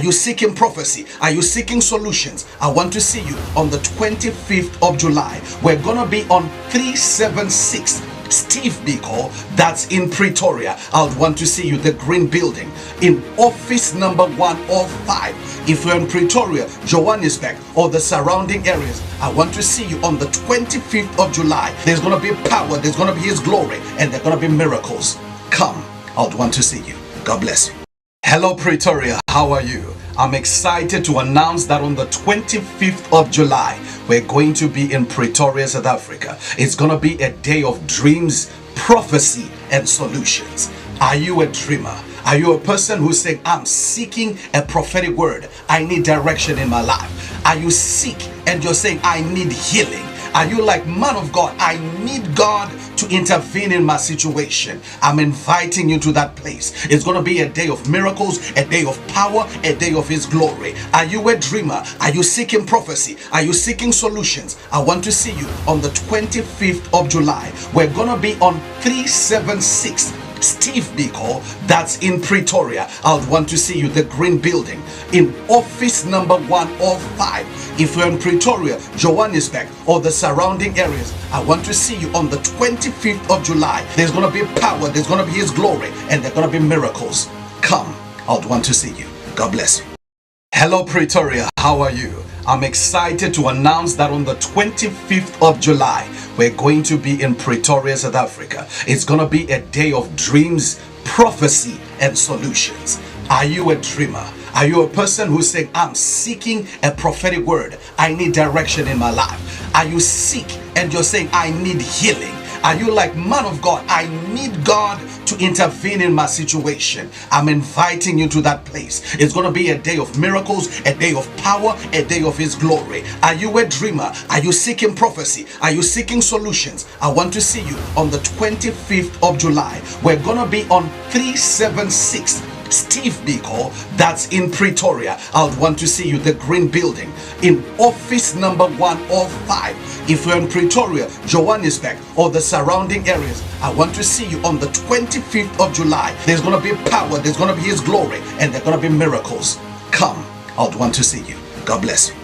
you seeking prophecy? Are you seeking solutions? I want to see you on the 25th of July. We're gonna be on 376 Steve Biko, that's in Pretoria. I would want to see you, the green building, in office number 105. If you're in Pretoria, Johannesburg, or the surrounding areas, I want to see you on the 25th of July. There's going to be power, there's going to be His glory, and there are going to be miracles. Come, I would want to see you. God bless you. Hello Pretoria, how are you? I'm excited to announce that on the 25th of July, we're going to be in Pretoria, South Africa. It's going to be a day of dreams, prophecy, and solutions. Are you a dreamer? Are you a person who's saying, I'm seeking a prophetic word? I need direction in my life. Are you sick and you're saying, I need healing? Are you like, man of God, I need God to intervene in my situation? I'm inviting you to that place. It's going to be a day of miracles, a day of power, a day of His glory. Are you a dreamer? Are you seeking prophecy? Are you seeking solutions? I want to see you on the 25th of July. We're going to be on 376 Steve Biko, that's in Pretoria. I would want to see you, the green building, in office number 105. If you're in Pretoria, Johannesburg, or the surrounding areas, I want to see you on the 25th of July. There's going to be power, there's going to be His glory, and there are going to be miracles. Come, I would want to see you. God bless you. Hello Pretoria, how are you? I'm excited to announce that on the 25th of July, we're going to be in Pretoria, South Africa. It's going to be a day of dreams, prophecy, and solutions. Are you a dreamer? Are you a person who's saying, I'm seeking a prophetic word? I need direction in my life. Are you sick and you're saying, I need healing? Are you like, man of God, I need God to intervene in my situation? I'm inviting you to that place. It's going to be a day of miracles, a day of power, a day of His glory. Are you a dreamer? Are you seeking prophecy? Are you seeking solutions? I want to see you on the 25th of July. We're going to be on 376 Steve Biko, that's in Pretoria. I would want to see you, the green building, in office number 105. If you're in Pretoria, Johannesburg, or the surrounding areas, I want to see you on the 25th of July. There's going to be power, there's going to be His glory, and there are going to be miracles. Come, I would want to see you. God bless you.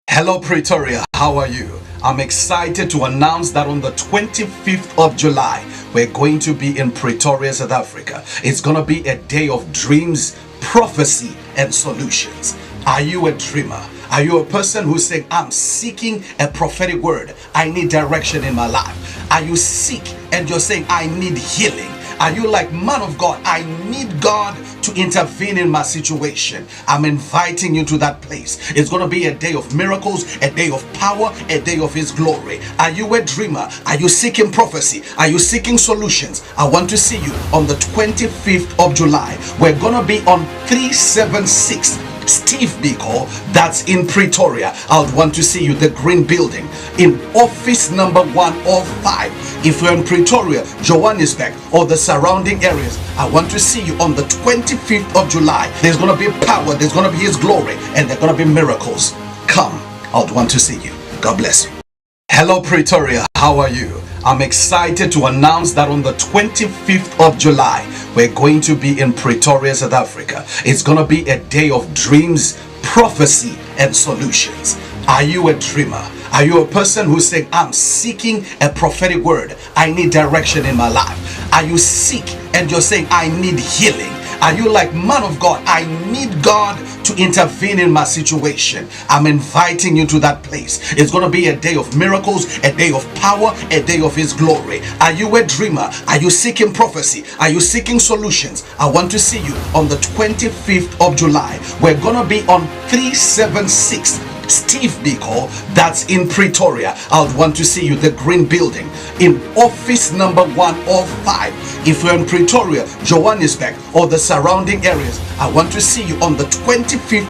Hello Pretoria, how are you? I'm excited to announce that on the 25th of July, we're going to be in Pretoria, South Africa. It's going to be a day of dreams, prophecy, and solutions. Are you a dreamer? Are you a person who's saying, I'm seeking a prophetic word? I need direction in my life. Are you sick and you're saying, I need healing? Are you like, man of God, I need God to intervene in my situation? I'm inviting you to that place. It's going to be a day of miracles, a day of power, a day of His glory. Are you a dreamer? Are you seeking prophecy? Are you seeking solutions? I want to see you on the 25th of July. We're going to be on 376 Steve Biko, that's in Pretoria. I would want to see you, the green building, in office number 105. If you're in Pretoria, Johannesburg, or the surrounding areas, I want to see you on the 25th of July. There's going to be power, there's going to be His glory, and there are going to be miracles. Come, I would want to see you. God bless you. Hello Pretoria, how are you? I'm excited to announce that on the 25th of July, we're going to be in Pretoria, South Africa. It's going to be a day of dreams, prophecy, and solutions. Are you a dreamer? Are you a person who's saying, I'm seeking a prophetic word? I need direction in my life. Are you sick and you're saying, I need healing? Are you like, man of God, I need God to intervene in my situation? I'm inviting you to that place. It's going to be a day of miracles, a day of power, a day of His glory. Are you a dreamer? Are you seeking prophecy? Are you seeking solutions? I want to see you on the 25th of July. We're going to be on 376 Steve Biko, that's in Pretoria. I would want to see you, the green building, in office number 105. If you're in Pretoria, Johannesburg, or the surrounding areas, I want to see you on the 25th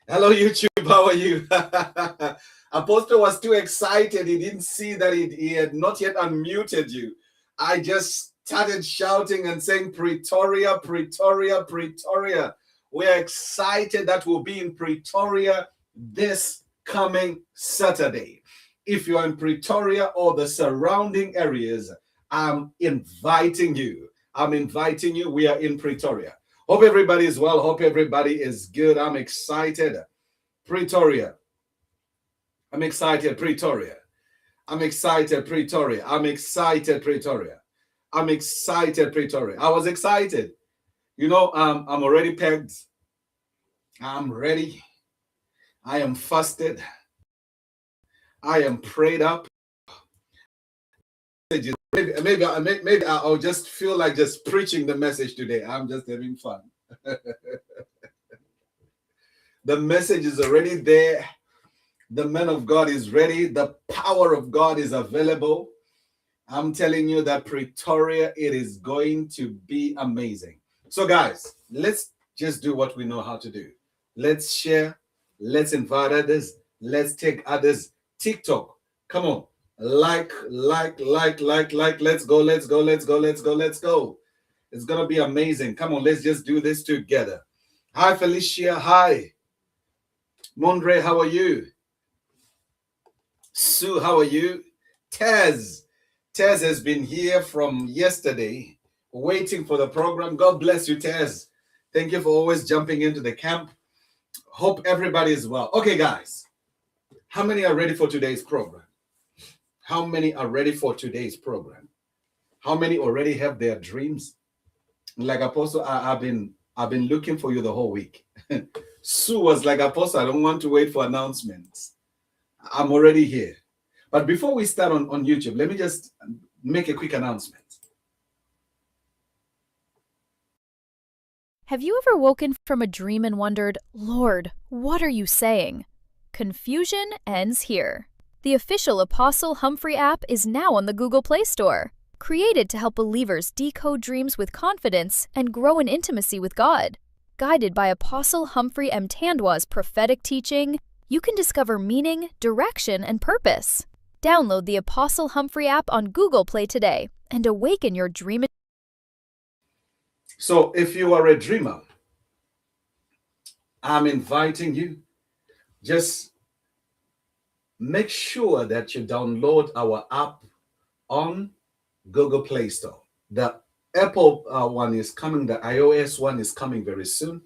Hello, YouTube. How are you? Apostle was too excited. He didn't see that he had not yet unmuted you. I just started shouting and saying, Pretoria, Pretoria, Pretoria. We're excited that we'll be in Pretoria this coming Saturday. If you're in Pretoria or the surrounding areas, I'm inviting you. I'm inviting you. We are in Pretoria. Hope everybody is well. Hope everybody is good. I'm excited. Pretoria. I'm excited. Pretoria. I'm excited. Pretoria. I'm excited. Pretoria. I'm excited. Pretoria. I was excited. You know, I'm already pegged. I'm ready. I am fasted. I am prayed up. Maybe I'll just feel like just preaching the message today. I'm just having fun. The message is already there. The man of God is ready. The power of God is available. I'm telling you that Pretoria, it is going to be amazing. So guys, let's just do what we know how to do. Let's share. Let's invite others. Let's take others. TikTok. Come on. Like. Let's go, let's go, let's go, let's go, let's go. It's going to be amazing. Come on, let's just do this together. Hi, Felicia. Hi. Mondre, how are you? Sue, how are you? Tez has been here from yesterday, waiting for the program. God bless you, Tez. Thank you for always jumping into the camp. Hope everybody is well. Okay, guys, how many are ready for today's program? How many are ready for today's program? How many already have their dreams? Like Apostle, I've been looking for you the whole week. Sue was like, Apostle, I don't want to wait for announcements. I'm already here. But before we start on YouTube, let me just make a quick announcement. Have you ever woken from a dream and wondered, Lord, what are you saying? Confusion ends here. The official Apostle Humphrey app is now on the Google Play Store. Created to help believers decode dreams with confidence and grow in intimacy with God. Guided by Apostle Humphrey Mtandwa's prophetic teaching, you can discover meaning, direction, and purpose. Download the Apostle Humphrey app on Google Play today and awaken your dream. So if you are a dreamer, I'm inviting you. Just make sure that you download our app on Google Play Store. The Apple one is coming. The iOS one is coming very soon.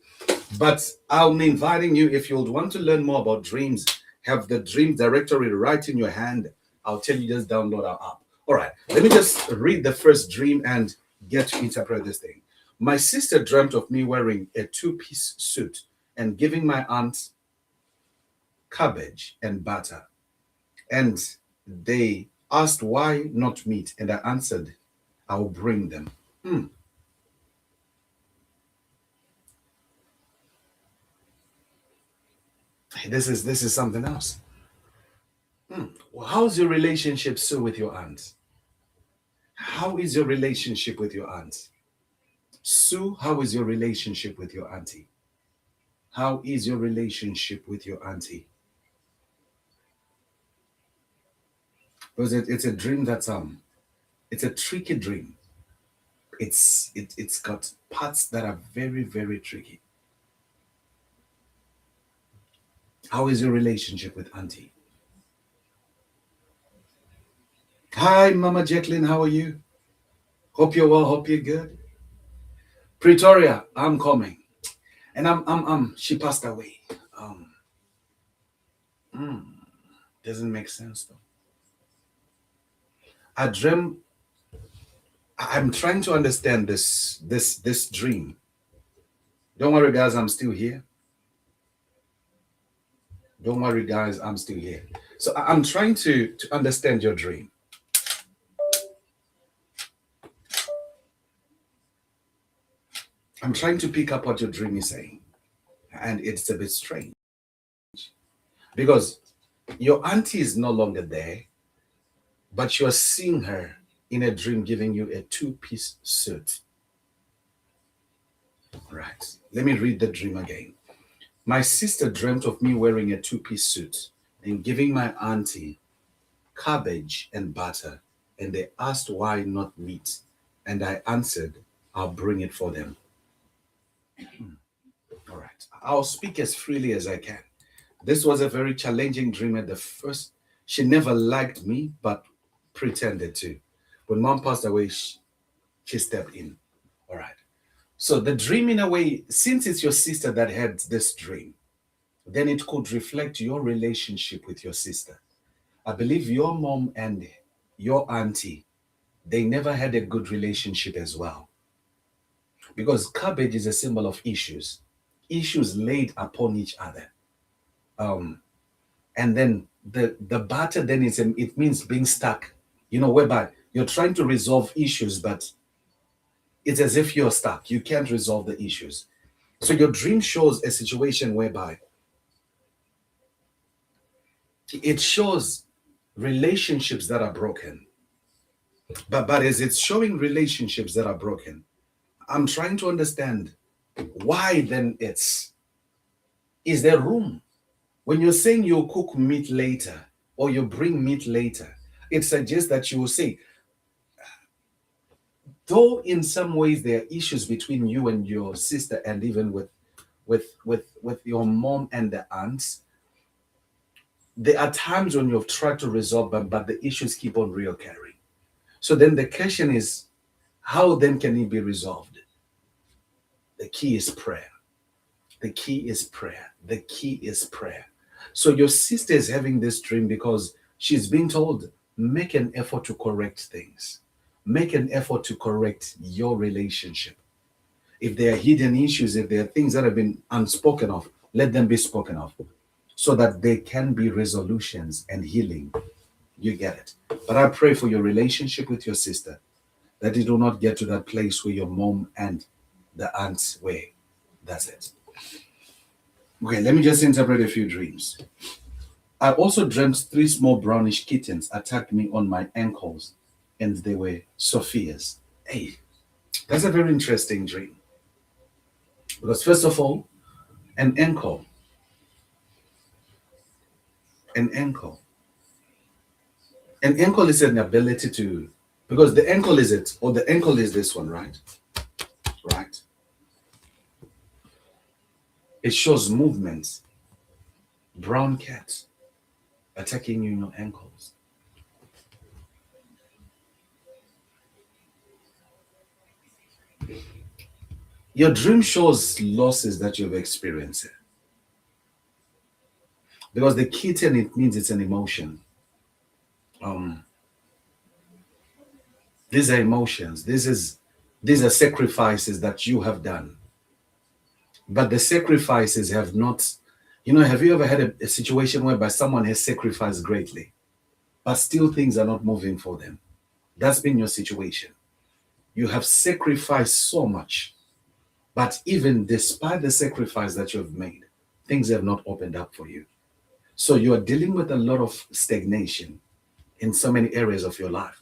But I'm inviting you, if you would want to learn more about dreams, have the dream directory right in your hand, I'll tell you, just download our app. All right, let me just read the first dream and get to interpret this thing. My sister dreamt of me wearing a two-piece suit and giving my aunt cabbage and butter. And they asked why not meat, and I answered, I'll bring them. This is something else. Well, how's your relationship, Sue, with your aunt? How is your relationship with your aunt? Sue, how is your relationship with your auntie? How is your relationship with your auntie? Because it's a dream that's it's a tricky dream. It's got parts that are very, very tricky. How is your relationship with auntie? Hi, Mama Jacqueline, how are you? Hope you're well, hope you're good. Pretoria, I'm coming. And she passed away. Doesn't make sense though. I'm trying to understand this dream. Don't worry, guys, I'm still here. Don't worry, guys, I'm still here. So I'm trying to understand your dream. I'm trying to pick up what your dream is saying. And it's a bit strange. Because your auntie is no longer there, but you're seeing her in a dream giving you a two-piece suit. Right. Let me read the dream again. My sister dreamt of me wearing a two-piece suit and giving my auntie cabbage and butter, and they asked why not meat, and I answered, I'll bring it for them. All right, I'll speak as freely as I can. This was a very challenging dream at the first. She never liked me, but pretended to. When mom passed away, she stepped in. All right. So the dream, in a way, since it's your sister that had this dream, then it could reflect your relationship with your sister. I believe your mom and your auntie, they never had a good relationship as well. Because cabbage is a symbol of issues laid upon each other. Um, and then the butter then it means being stuck, whereby you're trying to resolve issues, but it's as if you're stuck. You can't resolve the issues. So your dream shows a situation whereby it shows relationships that are broken. But as it's showing relationships that are broken, I'm trying to understand why then is there room? When you're saying you'll cook meat later or you bring meat later, it suggests that you will say, though in some ways there are issues between you and your sister and even with your mom and the aunts, there are times when you've tried to resolve them, but the issues keep on reoccurring. So then the question is, how then can it be resolved? The key is prayer. The key is prayer. The key is prayer. So your sister is having this dream because she's being told, make an effort to correct things. Make an effort to correct your relationship. If there are hidden issues, if there are things that have been unspoken of, let them be spoken of so that there can be resolutions and healing. You get it. But I pray for your relationship with your sister, that it will not get to that place where your mom and the aunts were. That's it. Okay, let me just interpret a few dreams. I also dreamt three small brownish kittens attacked me on my ankles, and they were Sophia's. Hey, that's a very interesting dream. Because first of all, an ankle, an ankle. An ankle is an ability to, because the ankle is it, or the ankle is this one, right? Right. It shows movement. Brown cat attacking you in your ankles. Your dream shows losses that you've experienced. Because the kitten, it means it's an emotion. These are emotions. These are sacrifices that you have done. But the sacrifices have not, have you ever had a situation whereby someone has sacrificed greatly, but still things are not moving for them? That's been your situation. You have sacrificed so much, but even despite the sacrifice that you've made, things have not opened up for you. So you are dealing with a lot of stagnation in so many areas of your life.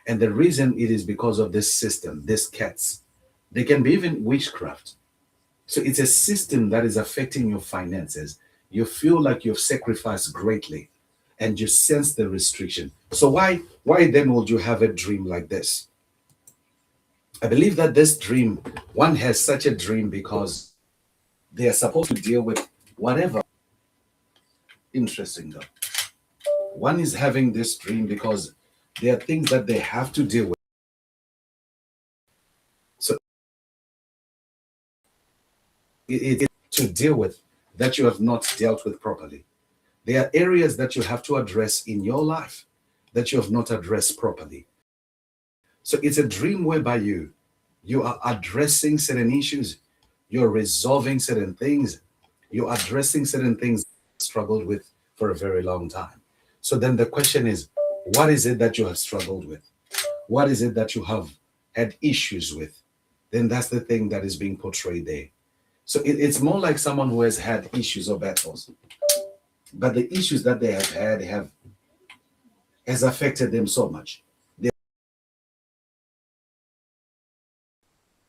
And the reason it is because of this system, these cats. They can be even witchcraft. So it's a system that is affecting your finances. You feel like you've sacrificed greatly and you sense the restriction. So why then would you have a dream like this? I believe that this dream, one has such a dream because they are supposed to deal with whatever. Interesting though. One is having this dream because there are things that they have to deal with. So it to deal with that you have not dealt with properly. There are areas that you have to address in your life that you have not addressed properly. So it's a dream whereby you are addressing certain issues, you're resolving certain things, you're addressing certain things you struggled with for a very long time. So then the question is, what is it that you have struggled with? What is it that you have had issues with? Then that's the thing that is being portrayed there. So it's more like someone who has had issues or battles, but the issues that they have had has affected them so much. Their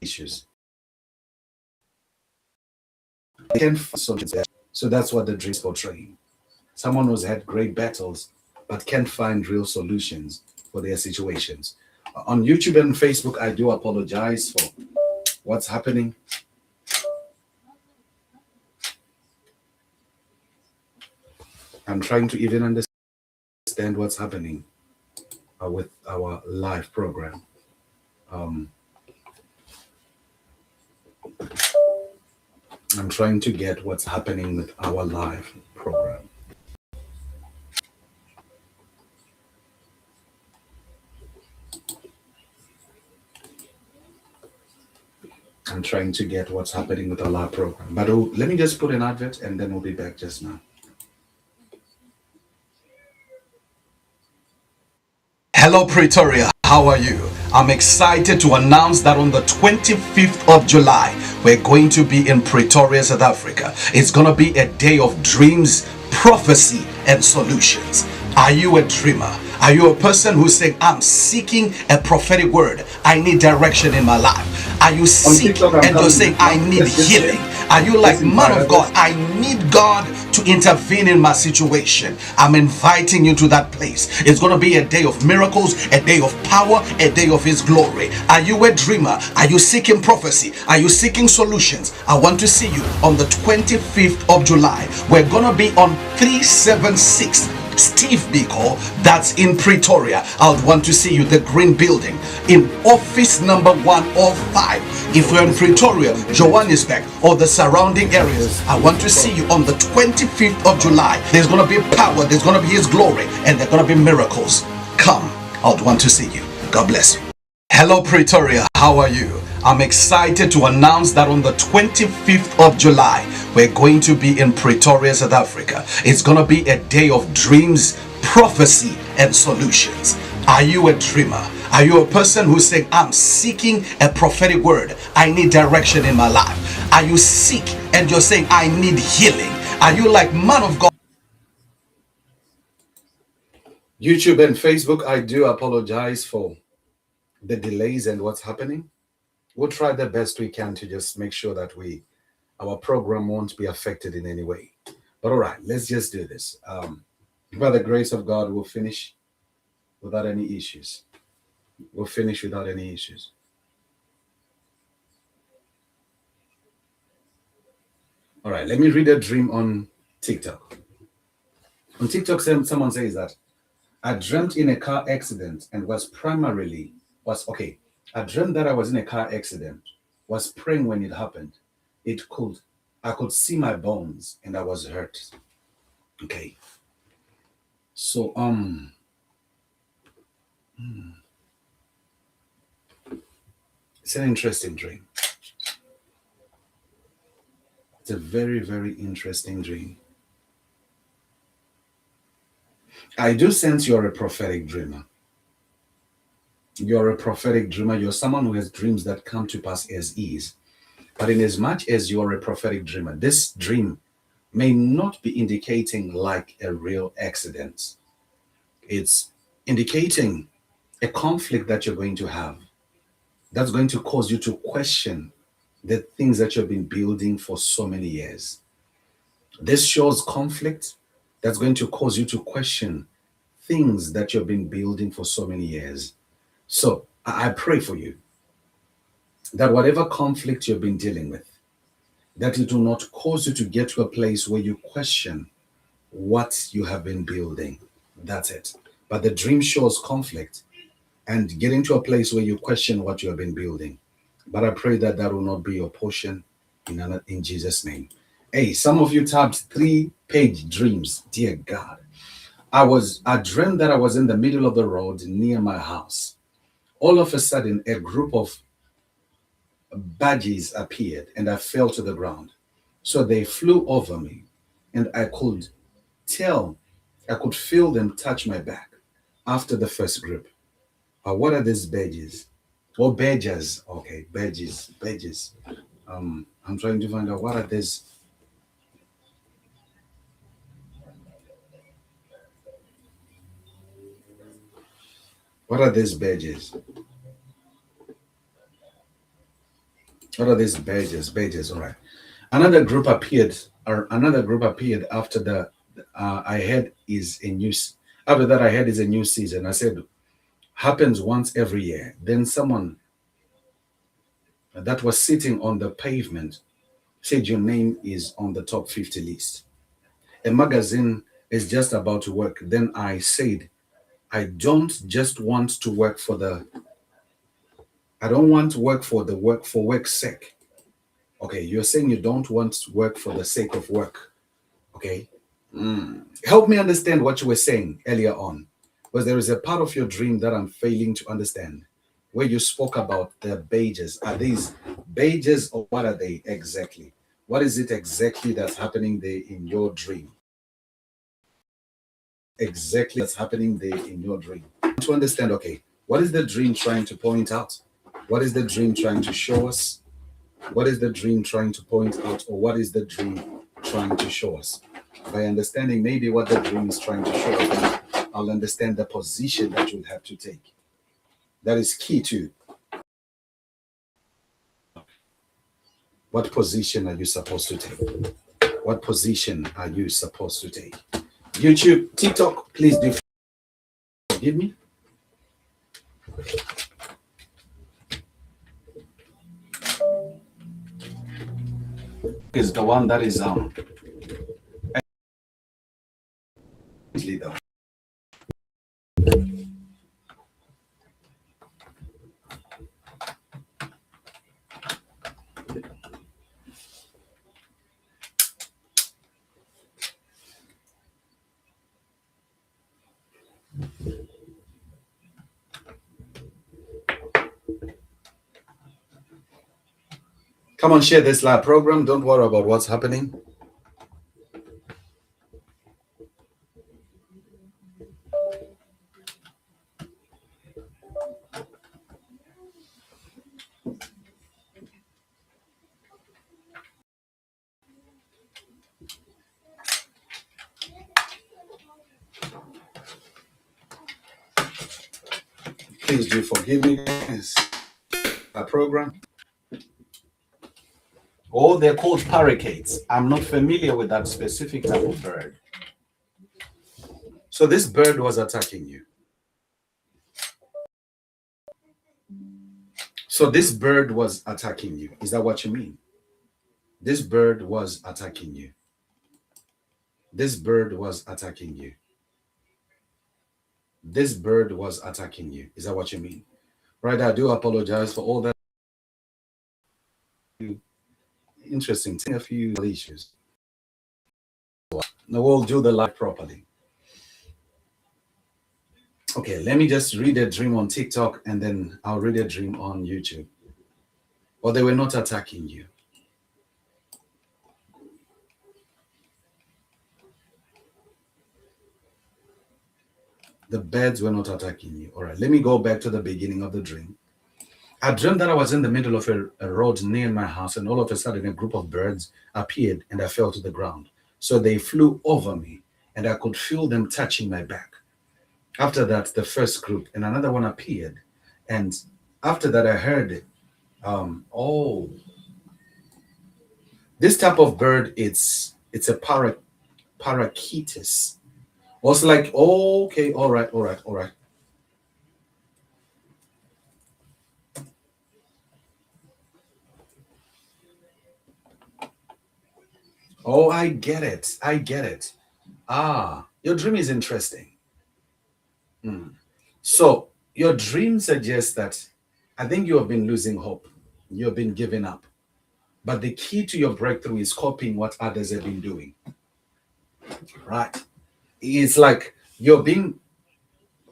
issues. They can find solutions there. So that's what the dream is portraying. Someone who's had great battles but can't find real solutions for their situations. On YouTube and Facebook, I do apologize for what's happening. I'm trying to even understand what's happening with our live program. I'm trying to get what's happening with our live program. I'm trying to get what's happening with our live program. But let me just put an advert and then we'll be back just now. Hello, Pretoria. How are you? I'm excited to announce that on the 25th of July, we're going to be in Pretoria, South Africa. It's going to be a day of dreams, prophecy, and solutions. Are you a dreamer? Are you a person who's saying, I'm seeking a prophetic word? I need direction in my life. Are you sick and you're saying, I need healing? Are you like, man of God, I need God to intervene in my situation? I'm inviting you to that place. It's going to be a day of miracles, a day of power, a day of His glory. Are you a dreamer? Are you seeking prophecy? Are you seeking solutions? I want to see you on the 25th of July. We're going to be on 376 Steve Biko, that's in Pretoria. I would want to see you, the green building, in office number 105. If you're in Pretoria, Johannesburg, or the surrounding areas, I want to see you on the 25th of July. There's going to be power, there's going to be His glory, and there's going to be miracles. Come, I would want to see you. God bless you. Hello, Pretoria. How are you? I'm excited to announce that on the 25th of July, we're going to be in Pretoria, South Africa. It's going to be a day of dreams, prophecy, and solutions. Are you a dreamer? Are you a person who's saying, I'm seeking a prophetic word? I need direction in my life. Are you sick and you're saying, I need healing? Are you like, man of God? YouTube and Facebook, I do apologize for the delays and what's happening. We'll try the best we can to just make sure that our program won't be affected in any way. But all right, let's just do this. By the grace of God, we'll finish without any issues. We'll finish without any issues. All right, let me read a dream on TikTok. On TikTok, someone says that I dreamt in a car accident and I dreamt that I was in a car accident, was praying when it happened. I could see my bones and I was hurt. Okay. So, it's an interesting dream. It's a very, very interesting dream. I do sense you're a prophetic dreamer. You're a prophetic dreamer. You're someone who has dreams that come to pass as is. But in as much as you are a prophetic dreamer, this dream may not be indicating like a real accident. It's indicating a conflict that you're going to have that's going to cause you to question the things that you've been building for so many years. This shows conflict that's going to cause you to question things that you've been building for so many years. So I pray for you that whatever conflict you've been dealing with, that it will not cause you to get to a place where you question what you have been building. That's it. But the dream shows conflict and getting to a place where you question what you have been building. But I pray that that will not be your portion in Jesus' name. Hey, some of you tapped 3-page dreams. Dear God. I dreamt that I was in the middle of the road near my house. All of a sudden, a group of badgers appeared and I fell to the ground. So they flew over me and I could feel them touch my back after the first group. What are these badgers? Oh, badgers. Okay, badgers. I'm trying to find out what are these. What are these badges? What are these badges? Badges, all right. Another group appeared or another group appeared after the I had is a new after that I had is a new season. I said happens once every year. Then someone that was sitting on the pavement said your name is on the top 50 list. A magazine is just about to work. Then I said I don't just want to work for the I don't want to work for the work's sake. Okay, you're saying you don't want to work for the sake of work. Okay. Help me understand what you were saying earlier on. Because there is a part of your dream that I'm failing to understand. Where you spoke about the badges. Are these badges or what are they exactly? What is it exactly that's happening there in your dream? Exactly that's happening there in your dream. To understand, okay, what is the dream trying to point out? What is the dream trying to show us? What is the dream trying to point out, or what is the dream trying to show us? By understanding maybe what the dream is trying to show us, I'll understand the position that you'll have to take. That is key to what position are you supposed to take? What position are you supposed to take? YouTube, TikTok, please do forgive me. Is the one that is leader. Come on, share this live program. Don't worry about what's happening. Please do forgive me, guys. A program. Oh, they're called parakeets. I'm not familiar with that specific type of bird. So this bird was attacking you. So this bird was attacking you. Is that what you mean? This bird was attacking you. This bird was attacking you. This bird was attacking you. Is that what you mean? Right, I do apologize for all that. Interesting. A few issues. Now we'll do the live properly. Okay, let me just read a dream on TikTok and then I'll read a dream on YouTube. Or they were not attacking you. The birds were not attacking you. All right, let me go back to the beginning of the dream. I dreamed that I was in the middle of a road near my house, and all of a sudden a group of birds appeared and I fell to the ground. So they flew over me and I could feel them touching my back. After that, the first group and another one appeared. And after that, I heard, oh, this type of bird, it's a parakeetus. Also like, oh, okay, all right. Oh, I get it. Ah, your dream is interesting. So your dream suggests that I think you have been losing hope. You have been giving up. But the key to your breakthrough is copying what others have been doing. Right? It's like you're going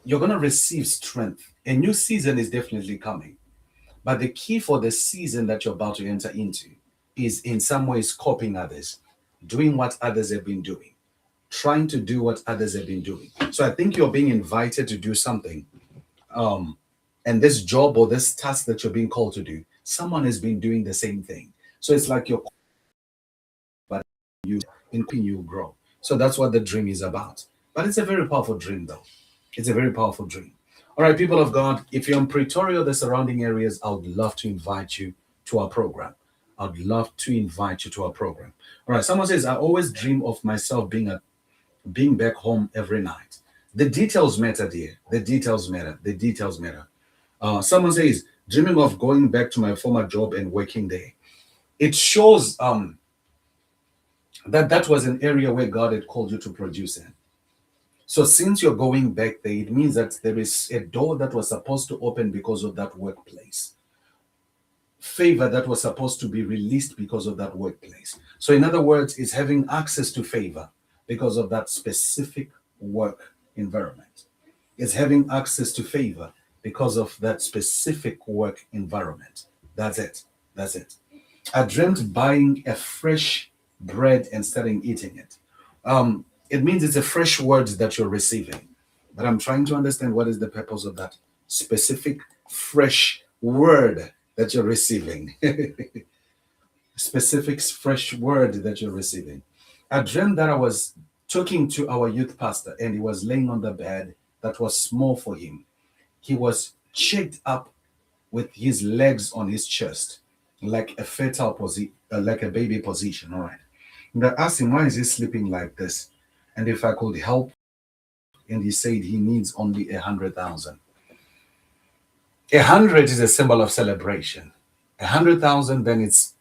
to receive strength. A new season is definitely coming. But the key for the season that you're about to enter into is in some ways copying others, doing what others have been doing, trying to do what others have been doing. So I think you're being invited to do something. And this job or this task that you're being called to do, someone has been doing the same thing. So it's like you're, but you grow. So that's what the dream is about. But it's a very powerful dream, though. It's a very powerful dream. All right, people of God, if you're in Pretoria or the surrounding areas, I would love to invite you to our program. I'd love to invite you to our program. All right. Someone says, I always dream of myself being back home every night. The details matter, dear. The details matter. The details matter. Someone says, dreaming of going back to my former job and working there. It shows that was an area where God had called you to produce in. So since you're going back there, it means that there is a door that was supposed to open because of that workplace. Favor that was supposed to be released because of that workplace. So in other words, it's having access to favor because of that specific work environment. It's having access to favor because of that specific work environment. That's it. That's it. I dreamt buying a fresh bread and starting eating it. It means it's a fresh word that you're receiving. But I'm trying to understand what is the purpose of that specific fresh word that you're receiving. Specific fresh word that you're receiving. I dreamt that I was talking to our youth pastor and he was laying on the bed that was small for him. He was checked up with his legs on his chest, like a fetal position, like a baby position. All right. And I asked him, why is he sleeping like this? And if I could help. And he said he needs only 100,000. 100 is a symbol of celebration. 100,000, then it's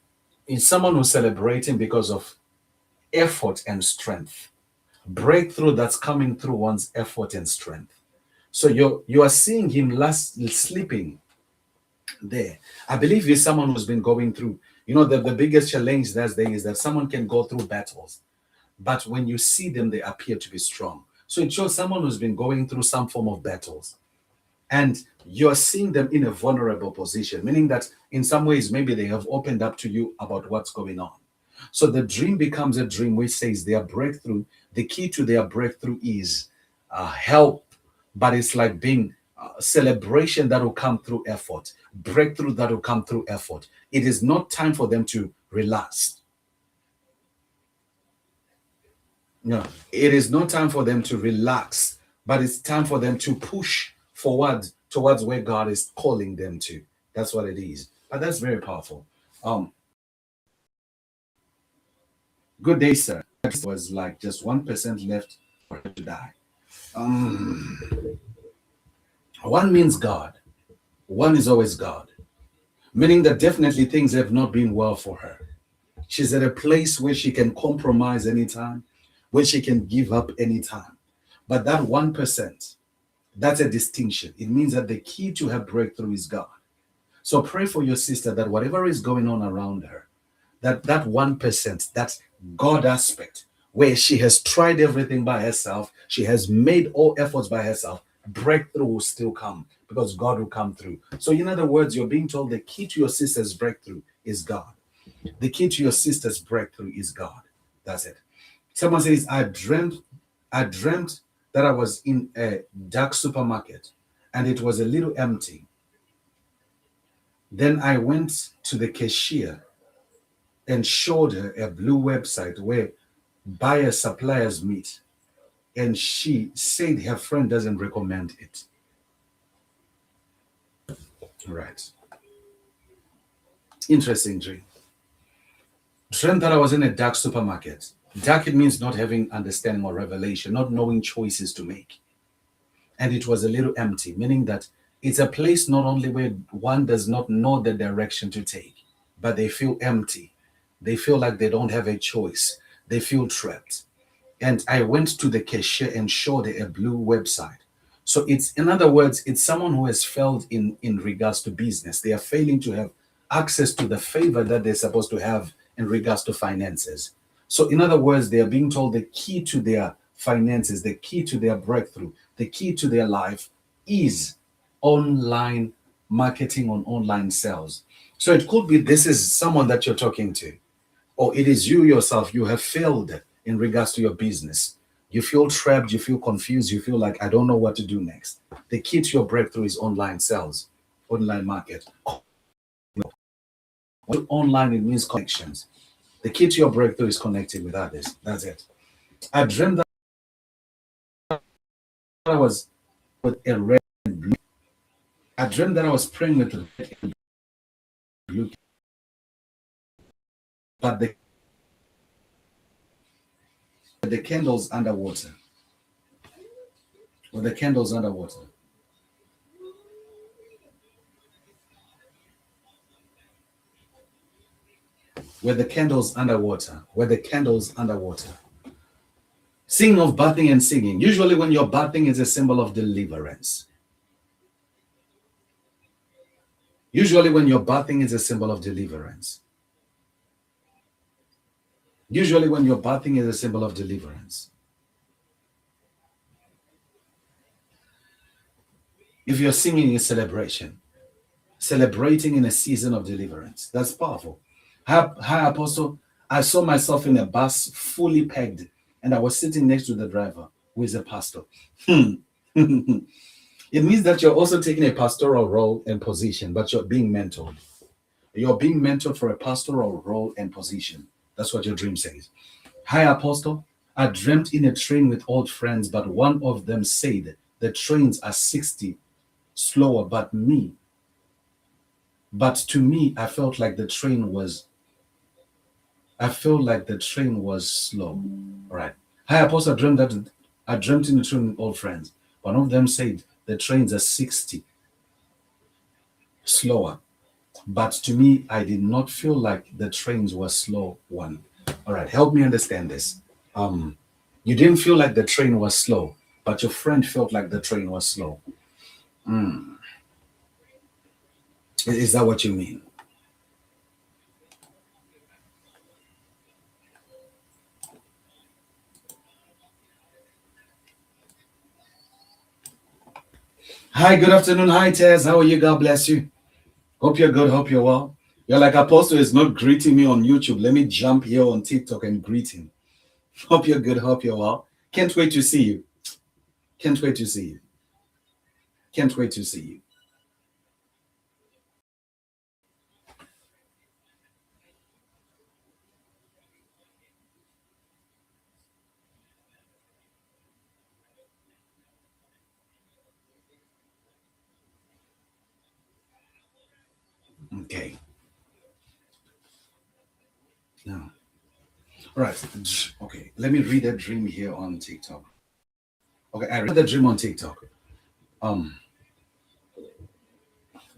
someone who's celebrating because of effort and strength. Breakthrough that's coming through one's effort and strength. So you are seeing him sleeping there. I believe he's someone who's been going through, the biggest challenge that's there is that someone can go through battles, but when you see them, they appear to be strong. So it shows someone who's been going through some form of battles. And you're seeing them in a vulnerable position, meaning that in some ways, maybe they have opened up to you about what's going on. So the dream becomes a dream which says their breakthrough, the key to their breakthrough is help, but it's like being celebration that will come through effort, breakthrough that will come through effort. It is not time for them to relax. No, it is not time for them to relax, but it's time for them to push forward towards where God is calling them to. That's what it is. But that's very powerful. Good day, sir. It was like just 1% left for her to die. One means God. One is always God, meaning that definitely things have not been well for her. She's at a place where she can compromise anytime, where she can give up anytime. But that 1%, that's a distinction. It means that the key to her breakthrough is God. So pray for your sister that whatever is going on around her, that 1%, that God aspect, where she has tried everything by herself, she has made all efforts by herself, breakthrough will still come because God will come through. So in other words, you're being told the key to your sister's breakthrough is God. The key to your sister's breakthrough is God. That's it. Someone says, I dreamt that I was in a dark supermarket and it was a little empty. Then I went to the cashier and showed her a blue website where buyers suppliers meet. And she said her friend doesn't recommend it. Right. Interesting dream. Dreamt that I was in a dark supermarket. Dark, it means not having understanding or revelation, not knowing choices to make. And it was a little empty, meaning that it's a place not only where one does not know the direction to take, but they feel empty. They feel like they don't have a choice. They feel trapped. And I went to the cashier and showed her a blue website. So it's, in other words, it's someone who has failed in regards to business. They are failing to have access to the favor that they're supposed to have in regards to finances. So in other words, they are being told the key to their finances, the key to their breakthrough, the key to their life is online marketing on online sales. So it could be this is someone that you're talking to, or it is you yourself. You have failed in regards to your business. You feel trapped, you feel confused, you feel like I don't know what to do next. The key to your breakthrough is online sales, online market. Online, it means connections. The key to your breakthrough is connecting with others. That's it. I dreamed that I was with a red and blue. I dreamed that I was praying with a red and blue. but the candles underwater. With the candles underwater. With the candles underwater. With the candles underwater. Singing of bathing and singing. Usually when you're bathing, it's a symbol of deliverance. Usually when you're bathing, it's a symbol of deliverance. Usually when you're bathing, is a symbol of deliverance. If you're singing a celebration, celebrating in a season of deliverance, that's powerful. Hi, Apostle. I saw myself in a bus fully pegged, and I was sitting next to the driver, who is a pastor. It means that you're also taking a pastoral role and position, but you're being mentored. You're being mentored for a pastoral role and position. That's what your dream says. Hi, Apostle. I dreamt in a train with old friends, but one of them said the trains are 60 slower, but to me, I felt like the train was slow. All right. Hi, Apostle. I dreamt in a train with old friends. One of them said the trains are 60 slower. But to me, I did not feel like the trains were slow one. All right, help me understand this. You didn't feel like the train was slow, but your friend felt like the train was slow. Is that what you mean? Hi, good afternoon. Hi, Tess. How are you? God bless you. Hope you're good. Hope you're well. You're like, Apostle is not greeting me on YouTube. Let me jump here on TikTok and greet him. Hope you're good. Hope you're well. Can't wait to see you. Can't wait to see you. Can't wait to see you. Okay. Now, all right. Okay. Let me read a dream here on TikTok. Okay, I read the dream on TikTok. Um,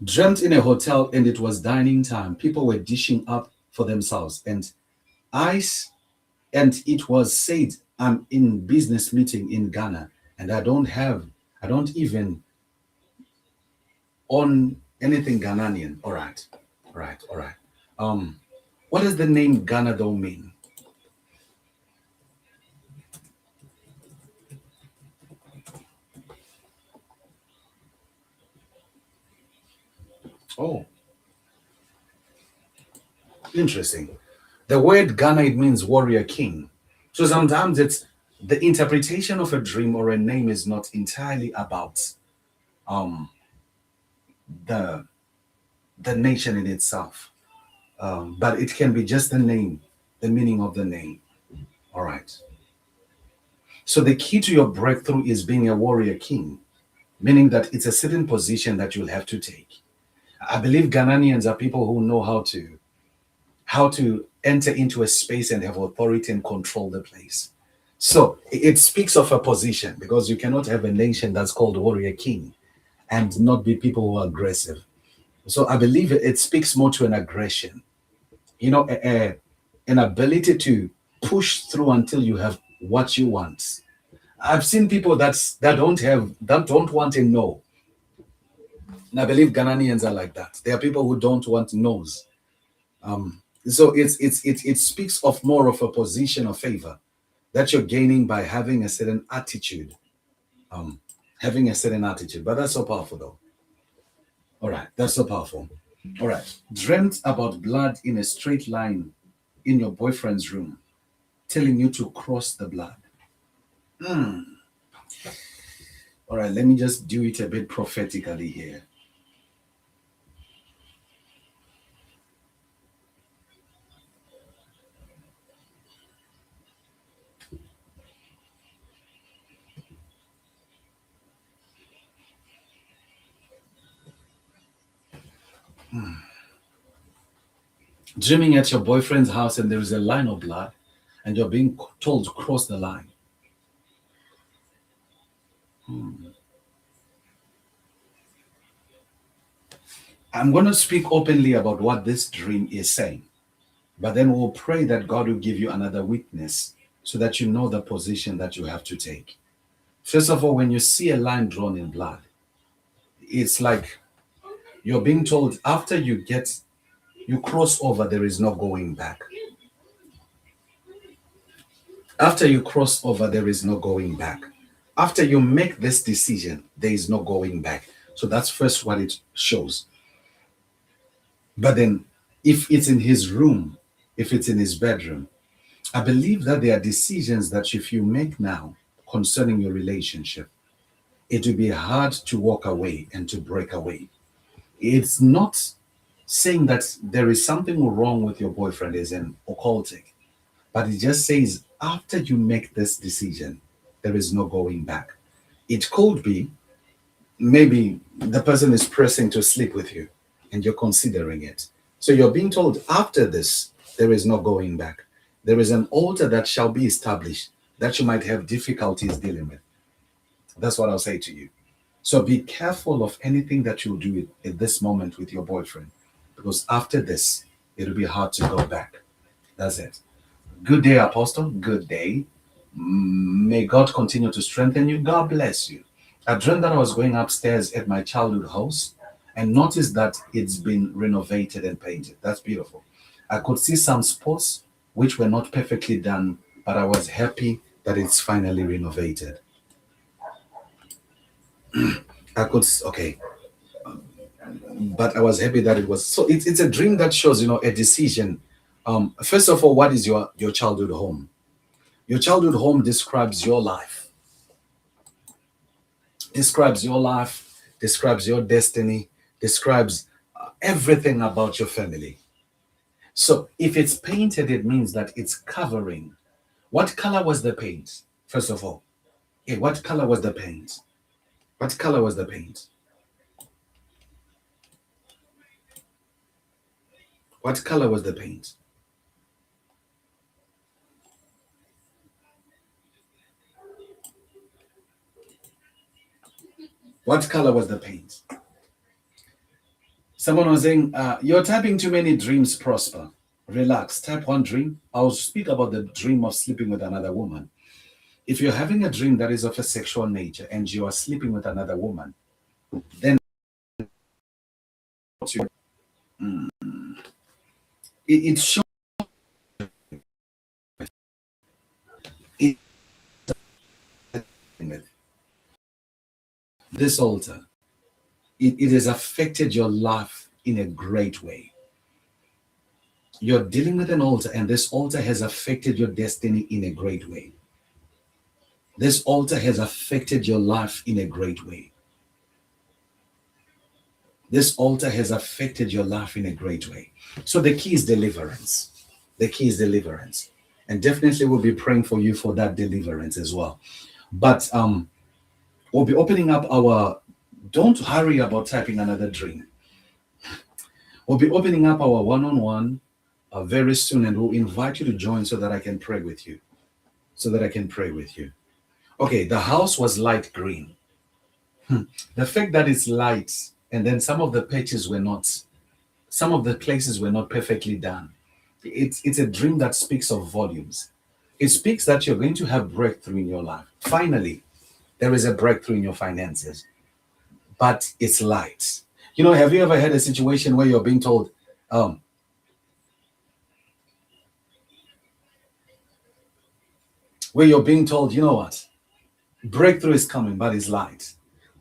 Dreamt in a hotel and it was dining time. People were dishing up for themselves, and ice. And it was said, I'm in business meeting in Ghana, and I don't even own anything Ghanaian. All right, all right, all right. Um, what does the name Ghana though mean? Oh, interesting. The word Ghana, it means warrior king. So sometimes it's the interpretation of a dream or a name is not entirely about um the the nation in itself, but it can be just the name, the meaning of the name. All right. So the key to your breakthrough is being a warrior king, meaning that it's a certain position that you'll have to take. I believe Ghanaians are people who know how to enter into a space and have authority and control the place. So it speaks of a position because you cannot have a nation that's called warrior king and not be people who are aggressive. So I believe it speaks more to an aggression, an ability to push through until you have what you want. I've seen people that don't want a no. And I believe Ghanaians are like that. There are people who don't want no's. So it speaks of more of a position of favor that you're gaining by having a certain attitude. Um, Having a certain attitude. But that's so powerful though. All right, that's so powerful. All right. Dreamt about blood in a straight line in your boyfriend's room, telling you to cross the blood. All right, let me just do it a bit prophetically here. Dreaming at your boyfriend's house and there is a line of blood and you're being told to cross the line. I'm going to speak openly about what this dream is saying, but then we'll pray that God will give you another witness so that you know the position that you have to take. First of all, when you see a line drawn in blood, it's like you're being told after you cross over, there is no going back. After you cross over, there is no going back. After you make this decision, there is no going back. So that's first what it shows. But then if it's in his room, if it's in his bedroom, I believe that there are decisions that if you make now concerning your relationship, it will be hard to walk away and to break away. It's not saying that there is something wrong with your boyfriend is an occultic, but it just says after you make this decision, there is no going back. It could be maybe the person is pressing to sleep with you and you're considering it. So you're being told after this, there is no going back. There is an altar that shall be established that you might have difficulties dealing with. That's what I'll say to you. So be careful of anything that you do at this moment with your boyfriend, because after this, it'll be hard to go back. That's it. Good day, Apostle. Good day. May God continue to strengthen you. God bless you. I dreamt that I was going upstairs at my childhood house and noticed that it's been renovated and painted. That's beautiful. I could see some spots which were not perfectly done, but I was happy that it's finally renovated. Okay, but I was happy that it was. So it's a dream that shows, a decision. First of all, what is your childhood home? Your childhood home describes your life, describes your destiny, describes everything about your family. So if it's painted, it means that it's covering. What color was the paint? First of all, what color was the paint? What color was the paint? What color was the paint? What color was the paint? Someone was saying, you're typing too many dreams, Prosper. Relax, type one dream. I'll speak about the dream of sleeping with another woman. If you're having a dream that is of a sexual nature and you are sleeping with another woman, then it shows it, this altar. It has affected your life in a great way. You're dealing with an altar, and this altar has affected your destiny in a great way. This altar has affected your life in a great way. This altar has affected your life in a great way. So the key is deliverance. The key is deliverance. And definitely we'll be praying for you for that deliverance as well. But we'll be opening up don't hurry about typing another dream. We'll be opening up our one-on-one very soon, and we'll invite you to join so that I can pray with you. Okay, the house was light green. The fact that it's light, and then some of the places were not perfectly done. It's a dream that speaks of volumes. It speaks that you're going to have breakthrough in your life. Finally, there is a breakthrough in your finances, but it's light. Have you ever had a situation where you're being told, you know what? Breakthrough is coming, but it's light.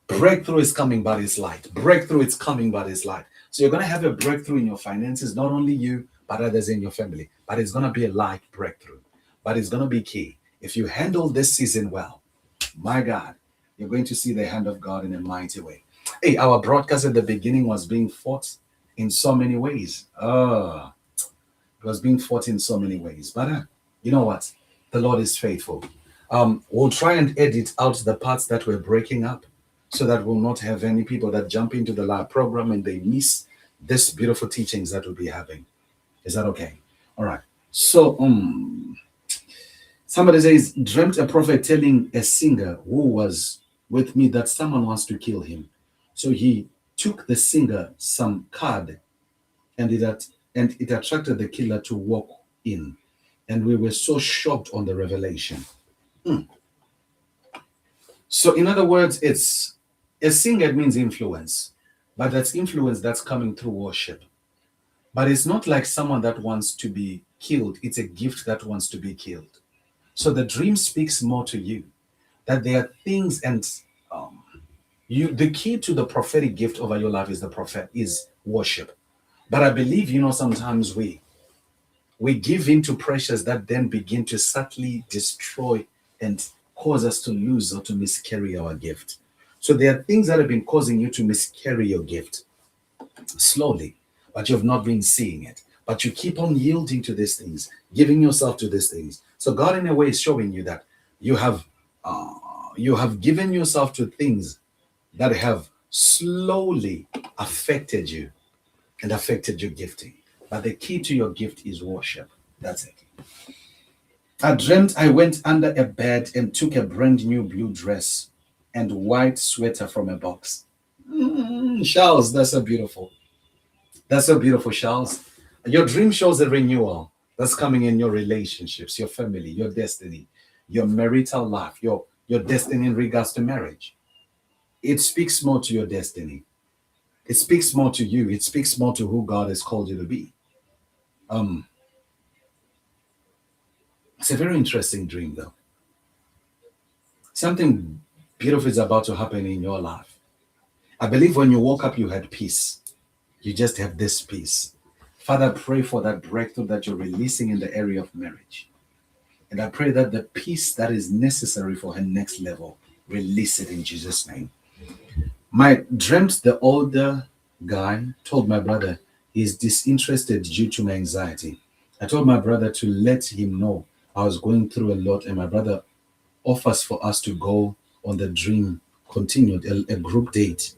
Breakthrough is coming, but it's light. Breakthrough is coming, but it's light. So you're going to have a breakthrough in your finances, not only you, but others in your family. But it's going to be a light breakthrough. But it's going to be key. If you handle this season well, my God, you're going to see the hand of God in a mighty way. Hey, our broadcast at the beginning was being fought in so many ways. It was being fought in so many ways. But you know what? The Lord is faithful. We'll try and edit out the parts that we're breaking up so that we'll not have any people that jump into the live program and they miss this beautiful teachings that we'll be having. Is that okay? All right. So somebody says, dreamt a prophet telling a singer who was with me that someone wants to kill him. So he took the singer some card, and it attracted the killer to walk in. And we were so shocked on the revelation. Hmm. So in other words, it's a singer means influence, but that's influence that's coming through worship. But it's not like someone that wants to be killed. It's a gift that wants to be killed. So the dream speaks more to you that there are things, and um, the key to the prophetic gift over your life is the prophet is worship. But I believe, sometimes we give in to pressures that then begin to subtly destroy and cause us to lose or to miscarry our gift. So there are things that have been causing you to miscarry your gift slowly, but you've not been seeing it. But you keep on yielding to these things, giving yourself to these things. So God, in a way, is showing you that you have uh, you have given yourself to things that have slowly affected you and affected your gifting. But the key to your gift is worship. That's it. I dreamt I went under a bed and took a brand new blue dress and white sweater from a box. Charles, that's so beautiful. That's so beautiful, Charles. Your dream shows a renewal that's coming in your relationships, your family, your destiny, your marital life, your destiny in regards to marriage. It speaks more to your destiny. It speaks more to you. It speaks more to who God has called you to be. Um, it's a very interesting dream, though. Something beautiful is about to happen in your life. I believe when you woke up, you had peace. You just have this peace. Father, I pray for that breakthrough that you're releasing in the area of marriage. And I pray that the peace that is necessary for her next level, release it in Jesus' name. My dreamt the older guy told my brother he's disinterested due to my anxiety. I told my brother to let him know I was going through a lot, and my brother offers for us to go on the dream continued, a group date.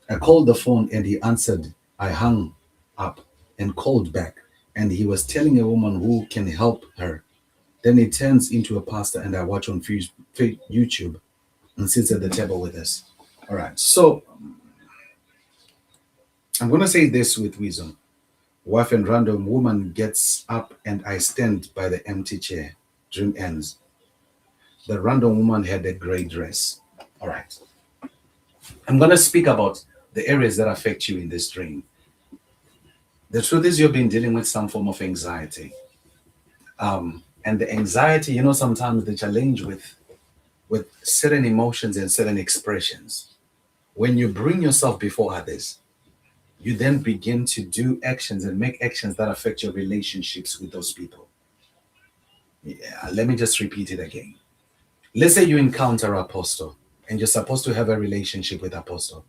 I called the phone and he answered. I hung up and called back, and he was telling a woman who can help her. Then he turns into a pastor, and I watch on YouTube and sits at the table with us. All right, so I'm going to say this with wisdom. Wife and random woman gets up, and I stand by the empty chair. Dream ends. The random woman had a gray dress. All right. I'm going to speak about the areas that affect you in this dream. The truth is, you've been dealing with some form of anxiety. And the anxiety, sometimes the challenge with certain emotions and certain expressions. When you bring yourself before others, you then begin to do actions and make actions that affect your relationships with those people. Yeah, let me just repeat it again. Let's say you encounter Apostle and you're supposed to have a relationship with Apostle.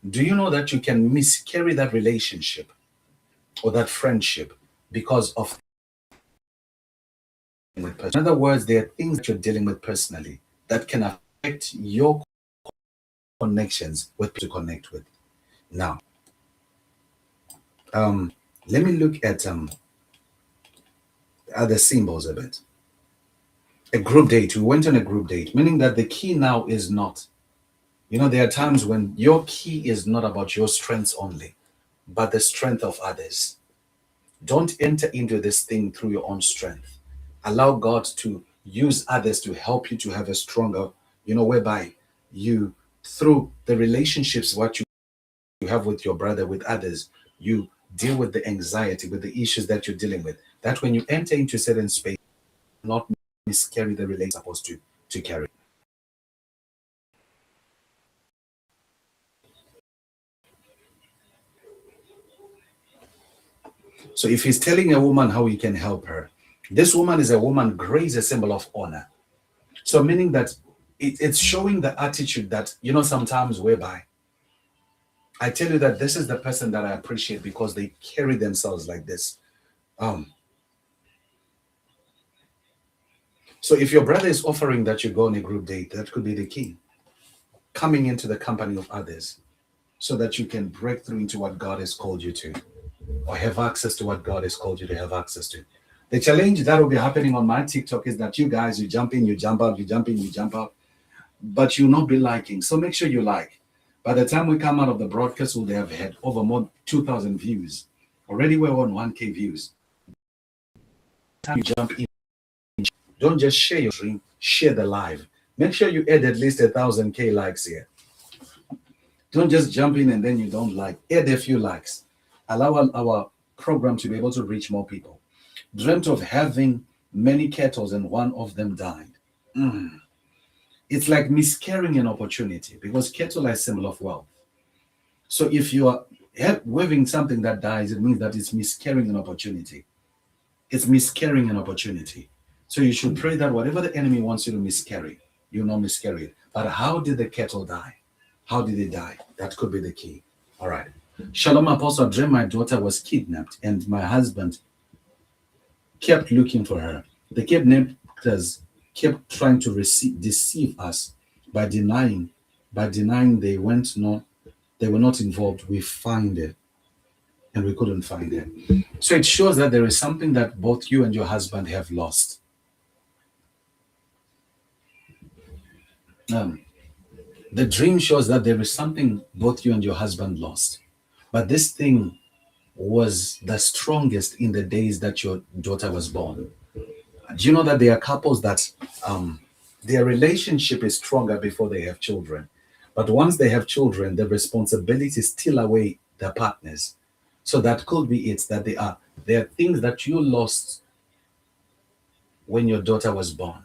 Do you know that you can miscarry that relationship or that friendship because of with person? In other words, there are things that you're dealing with personally that can affect your connections with people to connect with. Now, let me look at other symbols a bit. A group date. We went on a group date, meaning that the key now is not, there are times when your key is not about your strengths only, but the strength of others. Don't enter into this thing through your own strength. Allow God to use others to help you to have a stronger, whereby you, through the relationships, what you have with your brother, with others, you deal with the anxiety, with the issues that you're dealing with. That when you enter into certain space, not miscarry the relationship supposed to carry. So if he's telling a woman how he can help her, this woman is a woman, grace, a symbol of honor. So meaning that it's showing the attitude that, sometimes whereby I tell you that this is the person that I appreciate because they carry themselves like this. So if your brother is offering that you go on a group date, that could be the key. Coming into the company of others so that you can break through into what God has called you to. or have access to what God has called you to have access to. The challenge that will be happening on my TikTok is that you guys, you jump in, you jump out, you jump in, you jump out, but you'll not be liking. So make sure you like. By the time we come out of the broadcast, we'll have had over more 2,000 views. Already we're on 1K views. Time you jump in, don't just share your dream, share the live. Make sure you add at least 1,000K likes here. Don't just jump in and then you don't like. Add a few likes. Allow our program to be able to reach more people. Dreamt of having many cattle and one of them died. It's like miscarrying an opportunity because cattle are a symbol of wealth. So if you are waving something that dies, it means that it's miscarrying an opportunity. It's miscarrying an opportunity. So you should pray that whatever the enemy wants you to miscarry, you'll not miscarry it. But how did the cattle die? How did it die? That could be the key. All right. Shalom, Apostle. I dreamt my daughter was kidnapped and my husband kept looking for her. The kidnappers kept trying to deceive us by denying they were not involved. We find it and we couldn't find it. So it shows that there is something that both you and your husband have lost. The dream shows that there is something both you and your husband lost. But this thing was the strongest in the days that your daughter was born. Do you know that there are couples that their relationship is stronger before they have children? But once they have children, the responsibility still away their partners. So that could be it, that there are things that you lost when your daughter was born,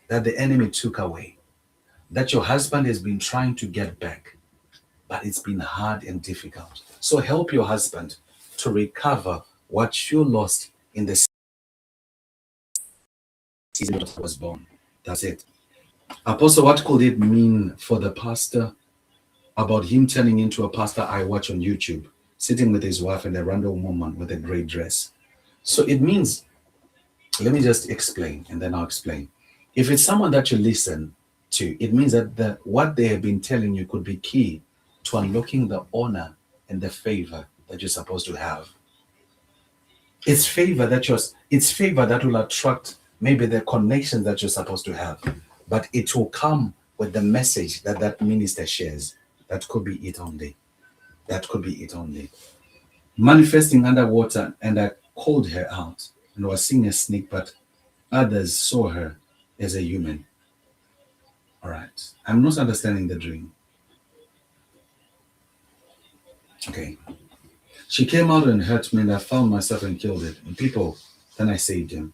that the enemy took away, that your husband has been trying to get back, but it's been hard and difficult. So help your husband to recover what you lost in the season that was born. That's it. Apostle, what could it mean for the pastor about him turning into a pastor I watch on YouTube, sitting with his wife and a random woman with a great dress? So it means, let me just explain and then I'll explain. If it's someone that you listen to, it means that what they have been telling you could be key to unlocking the honor and the favor that you're supposed to have. It's favor that will attract maybe the connection that you're supposed to have, but it will come with the message that minister shares. That could be it only. That could be it only. Manifesting underwater, and I called her out and was seeing a snake, but others saw her as a human. All right. I'm not understanding the dream. Okay. She came out and hurt me, and I found myself and killed it. And people, then I saved him.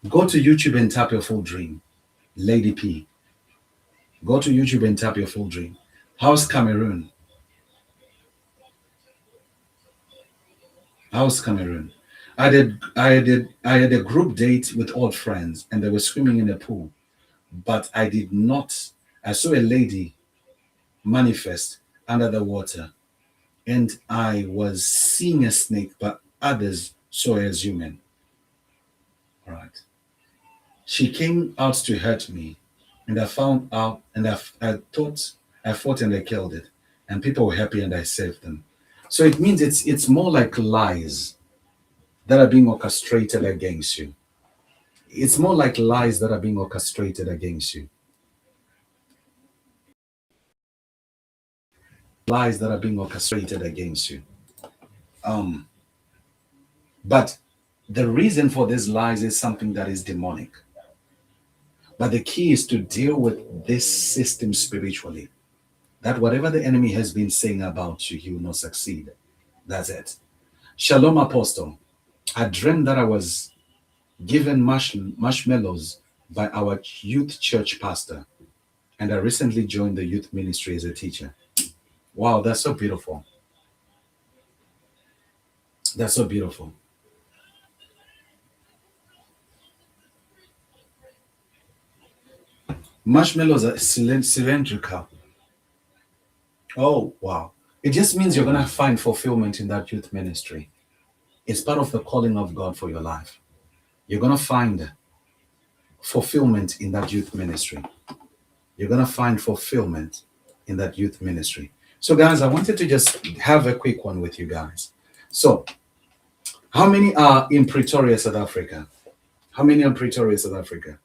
Go to YouTube and tap your full dream. Lady P. Go to YouTube and tap your full dream. How's Cameroon? How's Cameroon? I had a group date with old friends, and they were swimming in a pool. But I did not. I saw a lady manifest under the water, and I was seeing a snake, but others saw her as human. All right. She came out to hurt me, and I found out, and I thought I fought and I killed it, and people were happy and I saved them. So it means it's more like lies that are being orchestrated against you. It's more like lies that are being orchestrated against you. Lies that are being orchestrated against you. But the reason for these lies is something that is demonic. But the key is to deal with this system spiritually. That whatever the enemy has been saying about you, he will not succeed. That's it. Shalom, Apostle. I dreamed that I was given marshmallows by our youth church pastor, and I recently joined the youth ministry as a teacher. Wow, that's so beautiful. That's so beautiful. Marshmallows are cylindrical. Oh, wow. It just means you're going to find fulfillment in that youth ministry. It's part of the calling of God for your life. You're going to find fulfillment in that youth ministry. You're going to find fulfillment in that youth ministry. So, guys, I wanted to just have a quick one with you guys. So, how many are in Pretoria, South Africa? How many are in Pretoria, South Africa?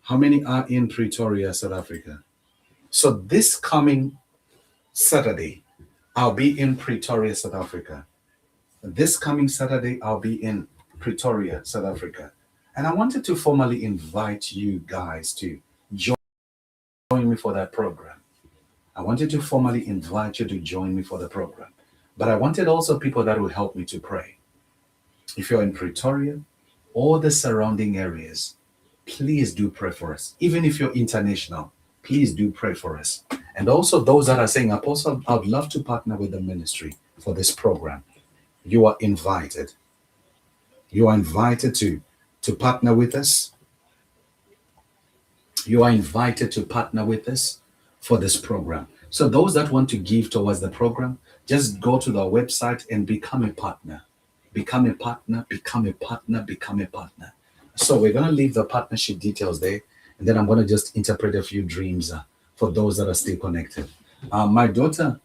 How many are in Pretoria, South Africa? So, this coming Saturday, I'll be in Pretoria, South Africa. This coming Saturday, I'll be in Pretoria, South Africa. And I wanted to formally invite you guys to join me for that program. I wanted to formally invite you to join me for the program. But I wanted also people that will help me to pray. If you're in Pretoria or the surrounding areas, please do pray for us. Even if you're international, please do pray for us. And also those that are saying, Apostle, I'd love to partner with the ministry for this program. You are invited. You are invited to partner with us. You are invited to partner with us for this program. So those that want to give towards the program, just go to the website and become a partner. Become a partner, become a partner, become a partner. So we're going to leave the partnership details there. And then I'm going to just interpret a few dreams for those that are still connected. My daughter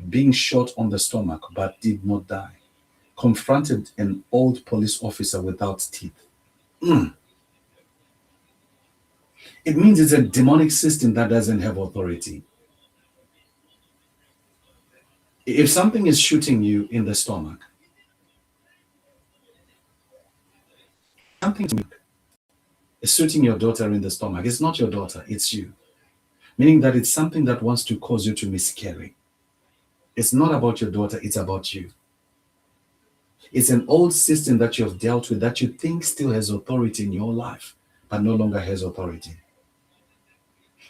being shot on the stomach but did not die. Confronted an old police officer without teeth. It means it's a demonic system that doesn't have authority. If something is shooting you in the stomach, something is shooting your daughter in the stomach, it's not your daughter, it's you. Meaning that it's something that wants to cause you to miscarry. It's not about your daughter, it's about you. It's an old system that you have dealt with that you think still has authority in your life, but no longer has authority.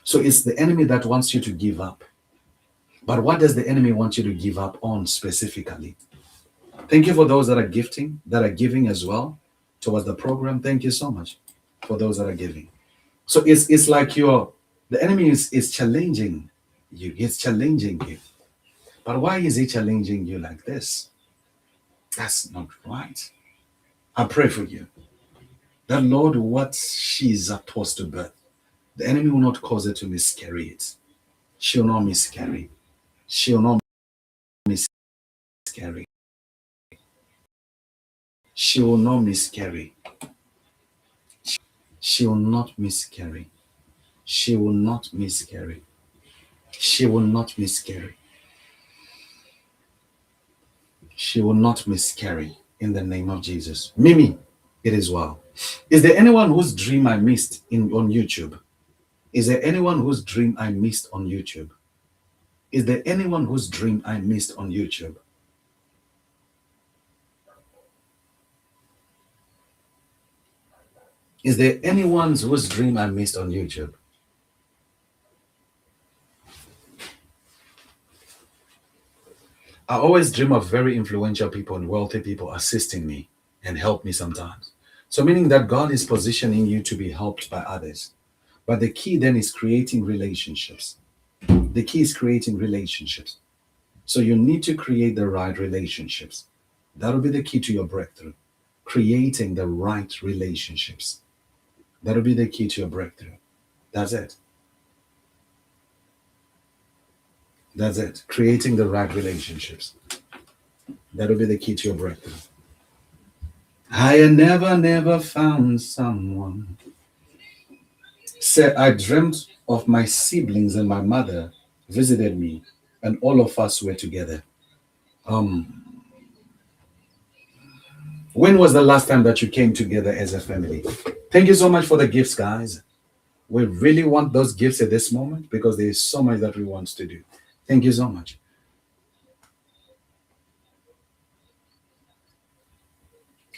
So it's the enemy that wants you to give up. But what does the enemy want you to give up on specifically? Thank you for those that are giving as well towards the program. Thank you so much for those that are giving. So it's like the enemy is challenging you. He's challenging you. But why is he challenging you like this? That's not right. I pray for you that, Lord, what she is supposed to birth, the enemy will not cause her to miscarry it. She will not miscarry. She will not miscarry. She will not miscarry. She will not miscarry. She will not miscarry. She will not miscarry. She will not miscarry in the name of Jesus. Mimi, it is well. Is there anyone whose dream I missed on YouTube? Is there anyone whose dream I missed on YouTube? Is there anyone whose dream I missed on YouTube? Is there anyone whose dream I missed on YouTube? I always dream of very influential people and wealthy people assisting me and help me sometimes. So meaning that God is positioning you to be helped by others. But the key then is creating relationships. The key is creating relationships. So you need to create the right relationships. That'll be the key to your breakthrough. Creating the right relationships. That'll be the key to your breakthrough. That's it. That's it. Creating the right relationships. That'll be the key to your breakthrough. I had never found someone. Said I dreamt of my siblings and my mother visited me and all of us were together. When was the last time that you came together as a family? Thank you so much for the gifts, guys. We really want those gifts at this moment because there is so much that we want to do. Thank you so much.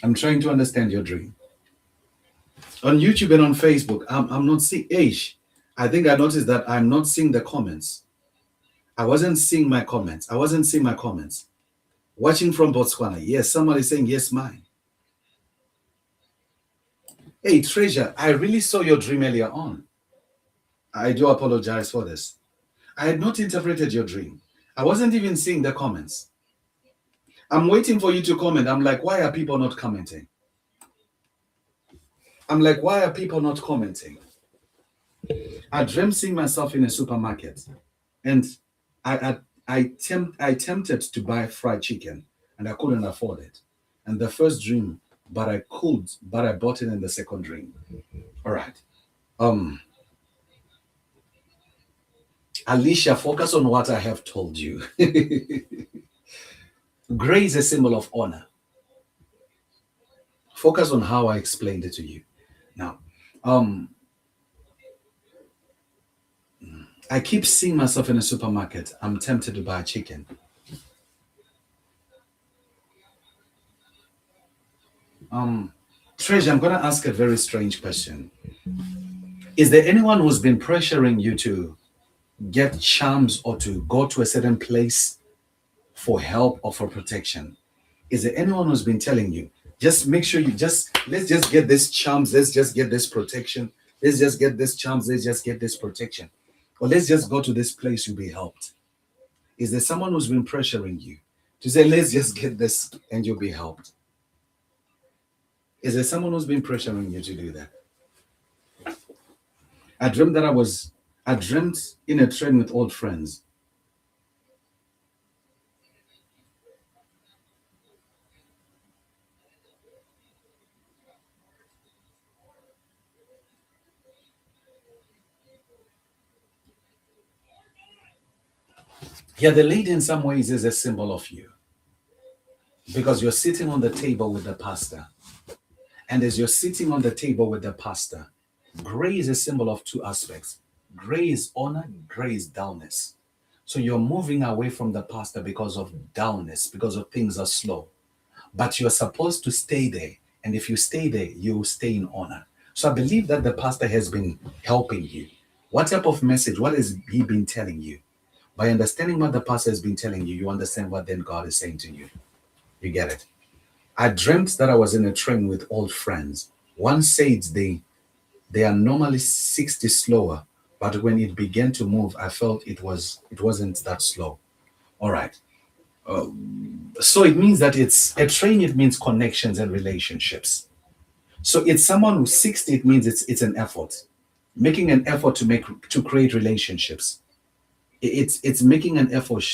I'm trying to understand your dream. On YouTube and on Facebook, I'm not seeing age. I think I noticed that I'm not seeing the comments. I wasn't seeing my comments. Watching from Botswana. Yes, somebody saying yes, mine. Hey, Treasure, I really saw your dream earlier on. I do apologize for this. I had not interpreted your dream. I wasn't even seeing the comments. I'm waiting for you to comment. I'm like, why are people not commenting? I dreamt seeing myself in a supermarket and I tempted to buy fried chicken. and I couldn't afford it. And the first dream, but I could, but I bought it in the second dream. All right. Um, Alicia, focus on what I have told you. Gray is a symbol of honor. Focus on how I explained it to you. Now, I keep seeing myself in a supermarket. I'm tempted to buy a chicken. Treasure, I'm going to ask a very strange question. Is there anyone who's been pressuring you to get charms or to go to a certain place for help or for protection? Is there anyone who's been telling you, just make sure let's just get this charms, let's just get this protection, let's just get this charms, let's just get this protection, or let's just go to this place, you'll be helped? Is there someone who's been pressuring you to say, let's just get this and you'll be helped? Is there someone who's been pressuring you to do that? I dreamt in a train with old friends. Yeah, the lady in some ways is a symbol of you because you're sitting on the table with the pastor. And as you're sitting on the table with the pastor, gray is a symbol of two aspects. Gray is honor, gray is dullness. So you're moving away from the pastor because of dullness, because of things are slow. But you're supposed to stay there. And if you stay there, you stay in honor. So I believe that the pastor has been helping you. What type of message? What has he been telling you? By understanding what the pastor has been telling you, you understand what then God is saying to you. You get it? I dreamt that I was in a train with old friends. One said they are normally 60 slower, but when it began to move, I felt it wasn't that slow. All right. So it means that it's a train. It means connections and relationships. So it's someone who's 60. It means it's an effort, making an effort to create relationships. It's making an effort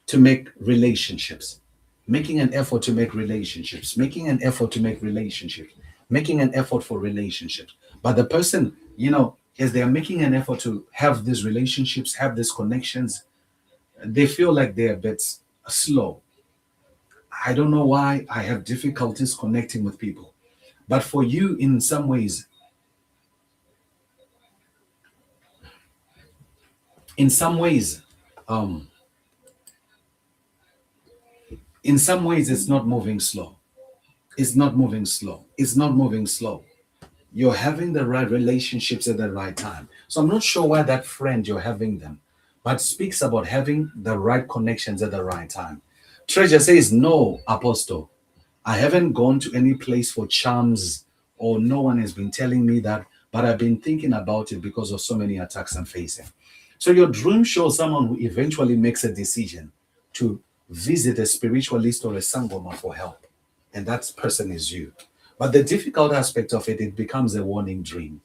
to make relationships, making an effort to make relationships, making an effort to make relationships, making an effort for relationships. But the person, as they are making an effort to have these relationships, have these connections, they feel like they're a bit slow. I don't know why I have difficulties connecting with people. But for you, in some ways, um, it's not moving slow. It's not moving slow. It's not moving slow. You're having the right relationships at the right time. So I'm not sure why that friend you're having them, but speaks about having the right connections at the right time. Treasure says, no, Apostle, I haven't gone to any place for charms, or no one has been telling me that, but I've been thinking about it because of so many attacks I'm facing. So your dream shows someone who eventually makes a decision to visit a spiritualist or a sangoma for help. And that person is you. But the difficult aspect of it, it becomes a warning dream.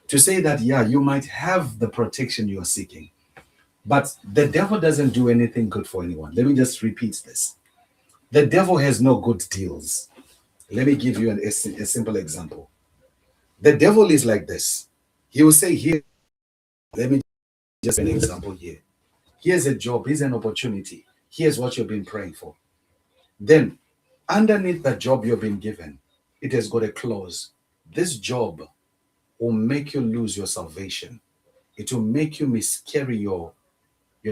To say that, yeah, you might have the protection you're seeking, but the devil doesn't do anything good for anyone. Let me just repeat this. The devil has no good deals. Let me give you a simple example. The devil is like this. He will say, here, let me just an example here. Here's a job, here's an opportunity. Here's what you've been praying for. Then, underneath the job you've been given, it has got a clause. This job will make you lose your salvation. It will make you miscarry your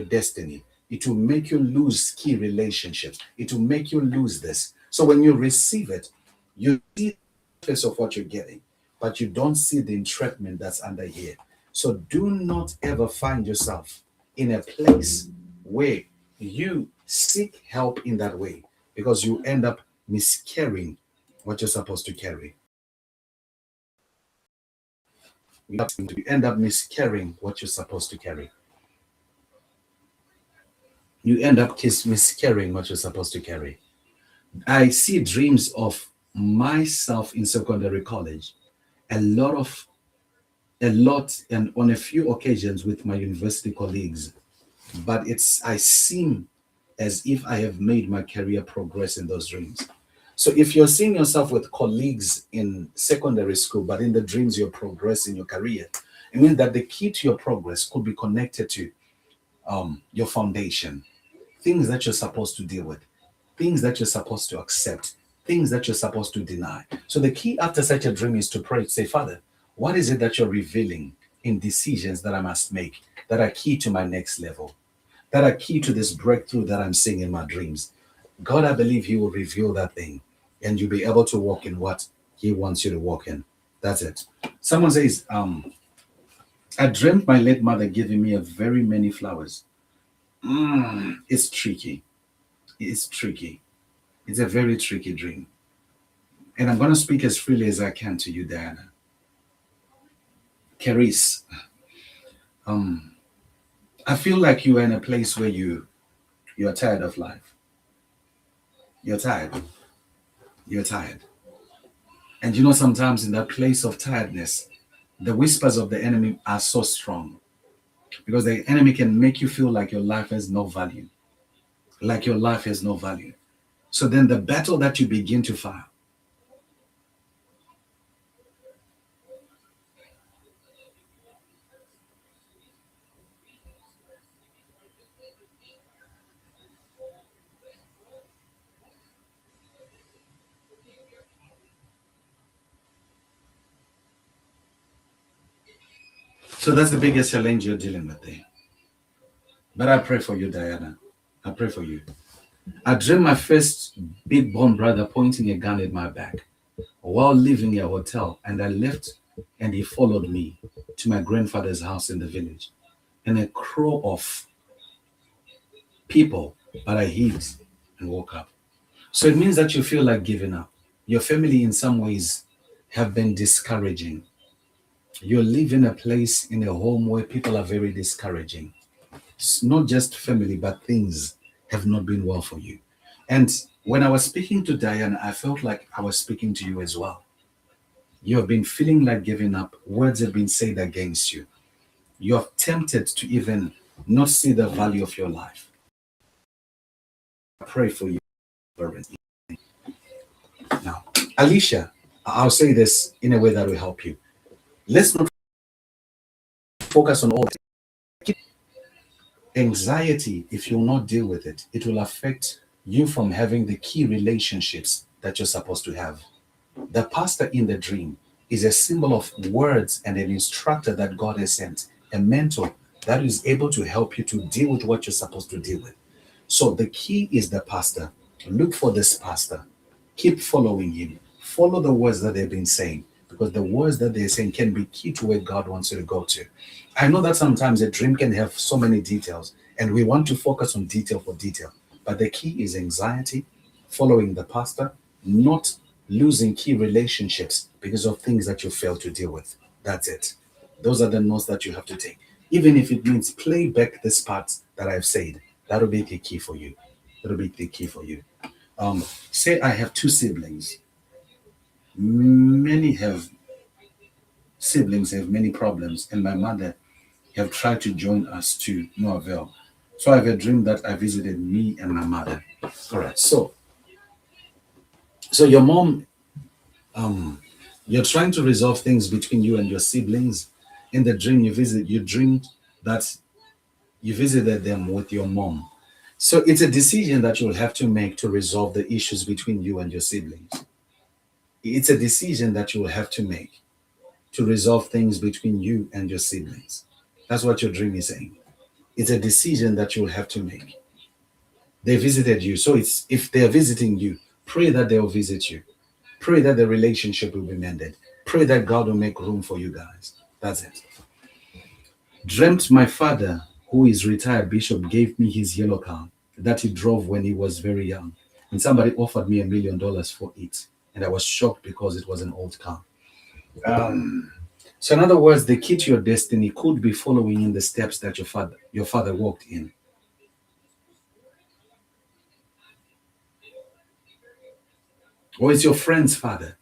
destiny. It will make you lose key relationships. It will make you lose this. So when you receive it, you see the face of what you're getting, but you don't see the entrapment that's under here. So do not ever find yourself in a place where you seek help in that way, because you end up miscarrying what you're supposed to carry. You end up miscarrying what you're supposed to carry. You end up miscarrying what you're supposed to carry. I see dreams of myself in secondary college, a lot, and on a few occasions with my university colleagues. But I seem as if I have made my career progress in those dreams. So if you're seeing yourself with colleagues in secondary school, but in the dreams you're progressing your career, it means that the key to your progress could be connected to your foundation, things that you're supposed to deal with, things that you're supposed to accept, things that you're supposed to deny. So the key after such a dream is to pray, say, Father, what is it that you're revealing in decisions that I must make that are key to my next level, that are key to this breakthrough that I'm seeing in my dreams? God, I believe He will reveal that thing and you'll be able to walk in what He wants you to walk in. That's it. Someone says, I dreamt my late mother giving me a very many flowers. It's tricky. It's tricky. It's a very tricky dream. And I'm going to speak as freely as I can to you, Diana. Caris, I feel like you are in a place where you're tired of life. You're tired. You're tired. And you know, sometimes in that place of tiredness, the whispers of the enemy are so strong because the enemy can make you feel like your life has no value, like your life has no value. So then the battle that you begin to fight. So that's the biggest challenge you're dealing with there. But I pray for you, Diana. I pray for you. I dreamed my first big born brother pointing a gun at my back while leaving a hotel, and I left and he followed me to my grandfather's house in the village. And a crow of people, but I hid and woke up. So it means that you feel like giving up. Your family, in some ways, have been discouraging. You live in a place, in a home where people are very discouraging. It's not just family, but things have not been well for you. And when I was speaking to Diane, I felt like I was speaking to you as well. You have been feeling like giving up. Words have been said against you. You are tempted to even not see the value of your life. I pray for you. Now, Alicia, I'll say this in a way that will help you. Let's not focus on all anxiety. If you'll not deal with it, it will affect you from having the key relationships that you're supposed to have. The pastor in the dream is a symbol of words and an instructor that God has sent, a mentor that is able to help you to deal with what you're supposed to deal with. So the key is the pastor. Look for this pastor. Keep following him. Follow the words that they've been saying, because the words that they're saying can be key to where God wants you to go to. I know that sometimes a dream can have so many details, and we want to focus on detail for detail. But the key is anxiety, following the pastor, not losing key relationships because of things that you fail to deal with. That's it. Those are the notes that you have to take. Even if it means play back this part that I've said, that'll be the key for you. That'll be the key for you. Say I have two siblings. Many have siblings have many problems, and my mother have tried to join us to no avail. So I have a dream that I visited me and my mother. All right. So your mom, you're trying to resolve things between you and your siblings. In the dream you dreamed that you visited them with your mom. So it's a decision that you'll have to make to resolve the issues between you and your siblings. It's a decision that you will have to make to resolve things between you and your siblings. That's what your dream is saying. It's a decision that you will have to make. They visited you. So it's if they're visiting you, pray that they'll visit you. Pray that the relationship will be mended. Pray that God will make room for you guys. That's it. Dreamt my father, who is retired bishop, gave me his yellow car that he drove when he was very young. And somebody offered me $1 million for it. And I was shocked because it was an old car. So in other words, the key to your destiny could be following in the steps that your father walked in. Or it's your friend's father.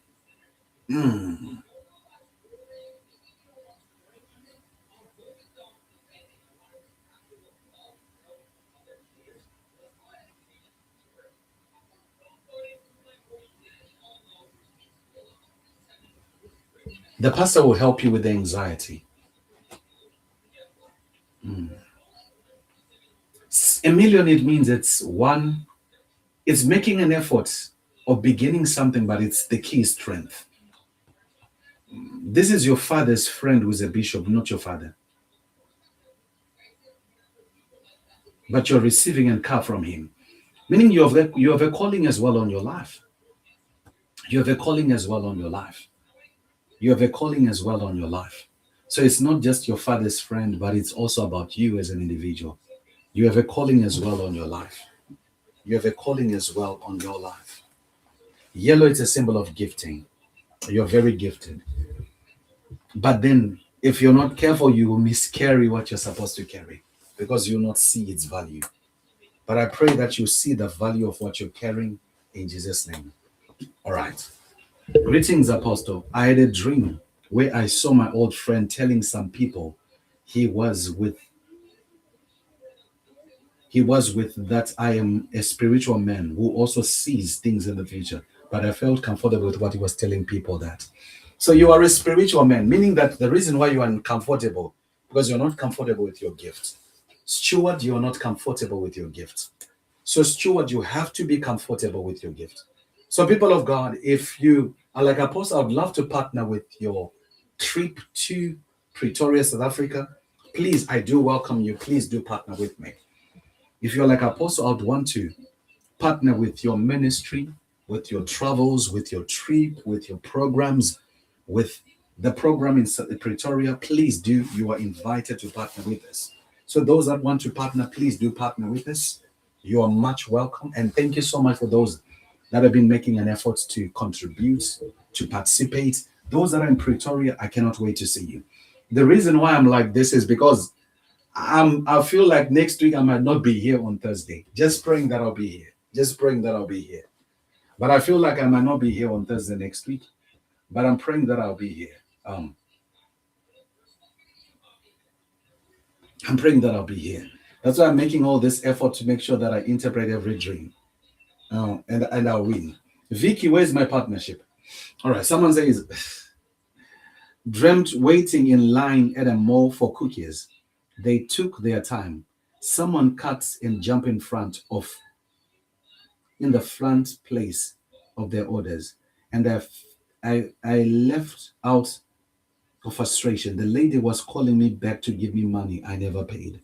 The pastor will help you with the anxiety. A million, it means it's making an effort of beginning something, but it's the key is strength. This is your father's friend who's a bishop, not your father. But you're receiving a car from him. Meaning you have a calling as well on your life. You have a calling as well on your life. You have a calling as well on your life. So it's not just your father's friend, but it's also about you as an individual. You have a calling as well on your life. You have a calling as well on your life. Yellow is a symbol of gifting. You're very gifted. But then, if you're not careful, you will miscarry what you're supposed to carry because you'll not see its value. But I pray that you see the value of what you're carrying in Jesus' name. All right. Greetings, Apostle. I had a dream where I saw my old friend telling some people he was with that I am a spiritual man who also sees things in the future. But I felt comfortable with what he was telling people that. So you are a spiritual man, meaning that the reason why you are uncomfortable, because you're not comfortable with your gift. Steward, you're not comfortable with your gift. So steward, you have to be comfortable with your gift. So people of God, if you are like Apostle, I would love to partner with your trip to Pretoria, South Africa. Please, I do welcome you. Please do partner with me. If you're like Apostle, I would want to partner with your ministry, with your travels, with your trip, with your programs, with the program in Pretoria. Please do. You are invited to partner with us. So those that want to partner, please do partner with us. You are much welcome. And thank you so much for those that have been making an effort to contribute, to participate. Those that are in Pretoria, I cannot wait to see you. The reason why I'm like this is because I feel like next week I might not be here on Thursday. Just praying that I'll be here. Just praying that I'll be here. But I feel like I might not be here on Thursday next week. But I'm praying that I'll be here. I'm praying that I'll be here. That's why I'm making all this effort to make sure that I interpret every dream. And I'll win. Vicky, where's my partnership? All right, someone says, dreamt waiting in line at a mall for cookies. They took their time. Someone cut and jumped in the front place of their orders. And I left out of frustration. The lady was calling me back to give me money I never paid.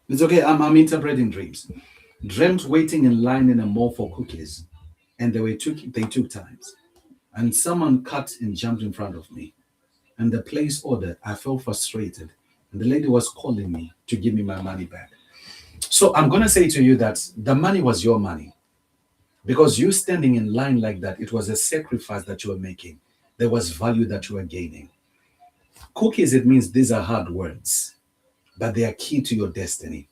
It's okay. I'm interpreting dreams. Dreamt waiting in line in a mall for cookies, and they took times, and someone cut and jumped in front of me, and the place order. I felt frustrated, and the lady was calling me to give me my money back. So I'm gonna say to you that the money was your money, because you standing in line like that, it was a sacrifice that you were making. There was value that you were gaining. Cookies, it means these are hard words, but they are key to your destiny.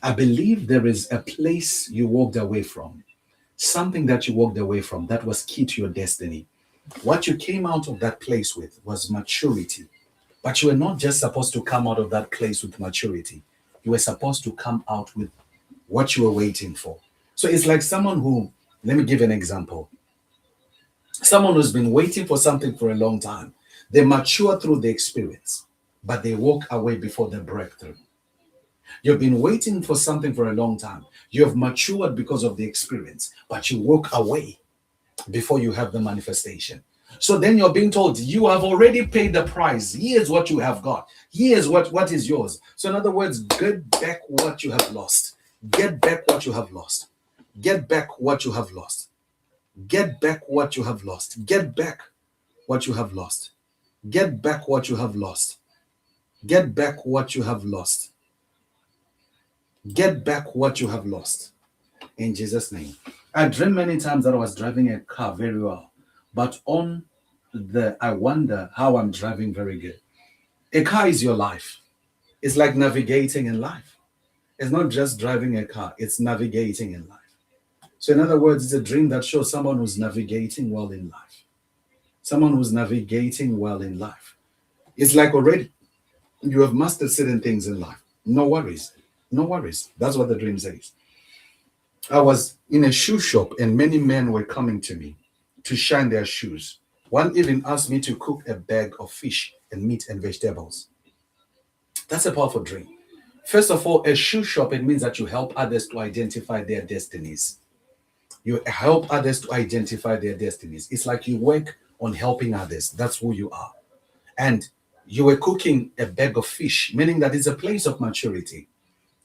I believe there is a place you walked away from, something that you walked away from that was key to your destiny. What you came out of that place with was maturity. But you were not just supposed to come out of that place with maturity. You were supposed to come out with what you were waiting for. So it's like someone who, let me give an example. Someone who's been waiting for something for a long time. They mature through the experience, but they walk away before the breakthrough. You've been waiting for something for a long time. You have matured because of the experience, but you walk away before you have the manifestation. So then you're being told you have already paid the price. Here's what you have got. Here's what is yours. So in other words, get back what you have lost. Get back what you have lost. Get back what you have lost. Get back what you have lost. Get back what you have lost. Get back what you have lost. Get back what you have lost. Get back what you have lost. In Jesus' name. I dreamed many times that I was driving a car very well, but I wonder how I'm driving very good. A car is your life. It's like navigating in life. It's not just driving a car, it's navigating in life. So in other words, it's a dream that shows someone who's navigating well in life. Someone who's navigating well in life. It's like already you have mastered certain things in life. No worries. No worries. That's what the dream says. I was in a shoe shop and many men were coming to me to shine their shoes. One even asked me to cook a bag of fish and meat and vegetables. That's a powerful dream. First of all, a shoe shop, it means that you help others to identify their destinies. You help others to identify their destinies. It's like you work on helping others. That's who you are. And you were cooking a bag of fish, meaning that it's a place of maturity.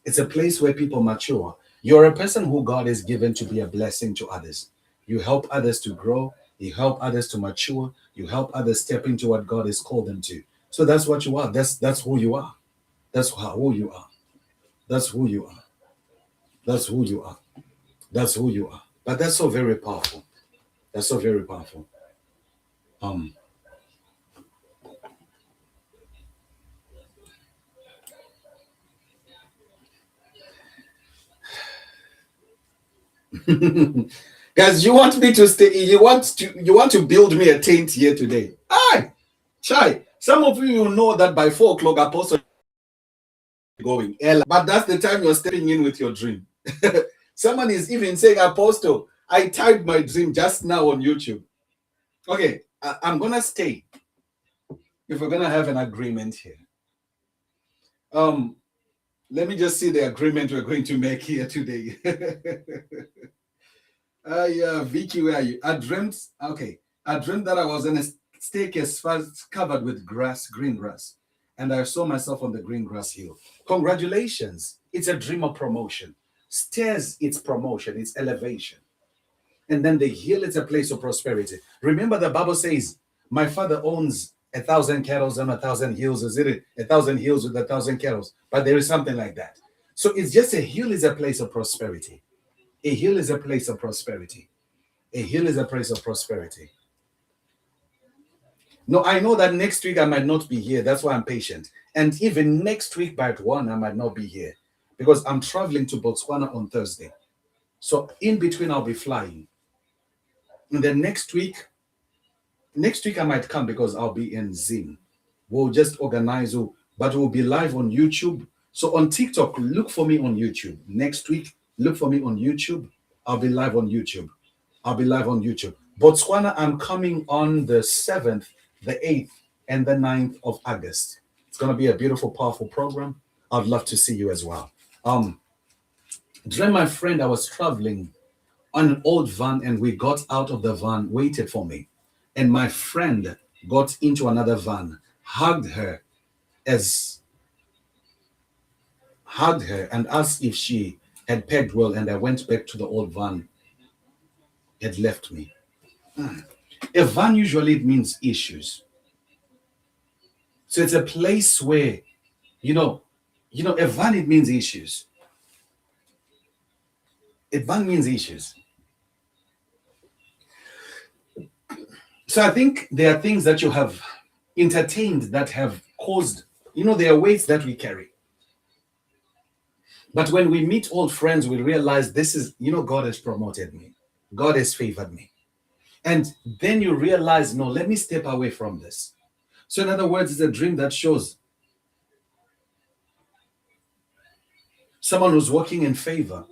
It's a place where people mature. You're a person who God is given to be a blessing to others. You help others to grow. You help others to mature. You help others step into what God has called them to. So that's what you are. That's who you are. Who you are. That's who you are. That's who you are. That's who you are. But that's so very powerful. That's so very powerful. Um, Guys, you want me to stay? You want to build me a tent here today? Aye, chai. Some of you know that by 4 o'clock, Apostle is going. But that's the time you're stepping in with your dream. Someone is even saying, Apostle, I typed my dream just now on YouTube. Okay, I'm gonna stay if we're gonna have an agreement here. Let me just see the agreement we're going to make here today. Yeah, Vicky, where are you? I dreamt that I was in a staircase covered with grass, green grass, and I saw myself on the green grass hill. Congratulations. It's a dream of promotion. Stairs, it's promotion, it's elevation. And then the hill is a place of prosperity. Remember, the Bible says, my father owns 1,000 cattle and 1,000 hills. Is it 1,000 hills with 1,000 cattle? But there is something like that. So it's just a hill is a place of prosperity. A hill is a place of prosperity. A hill is a place of prosperity. No, I know that next week I might not be here. That's why I'm patient. And even next week by 1, I might not be here because I'm traveling to Botswana on Thursday. So in between, I'll be flying. And then next week I might come because I'll be in Zim. We'll just organize, but we'll be live on YouTube. So on TikTok, look for me on YouTube. Next week, look for me on YouTube. I'll be live on YouTube. Botswana, I'm coming on the 7th, the 8th, and the 9th of August. It's going to be a beautiful, powerful program. I'd love to see you as well. During my friend, I was traveling on an old van, and we got out of the van, waited for me. And my friend got into another van, hugged her and asked if she had pegged well, and I went back to the old van. Had left me. A van usually it means issues. So it's a place where, a van it means issues. A van means issues. So I think there are things that you have entertained that have caused, there are weights that we carry. But when we meet old friends, we realize this is, God has promoted me. God has favored me. And then you realize, no, let me step away from this. So in other words, it's a dream that shows someone who's walking in favor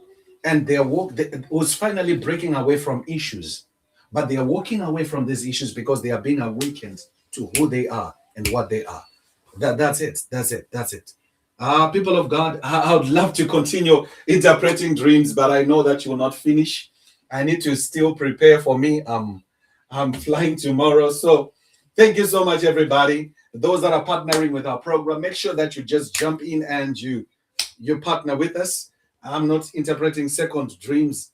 and their walk was finally breaking away from issues. But they are walking away from these issues because they are being awakened to who they are and what they are. That's it. People of God, I would love to continue interpreting dreams, but I know that you will not finish. I need to still prepare for me. I'm flying tomorrow. So thank you so much, everybody. Those that are partnering with our program, make sure that you just jump in and you partner with us. I'm not interpreting second dreams.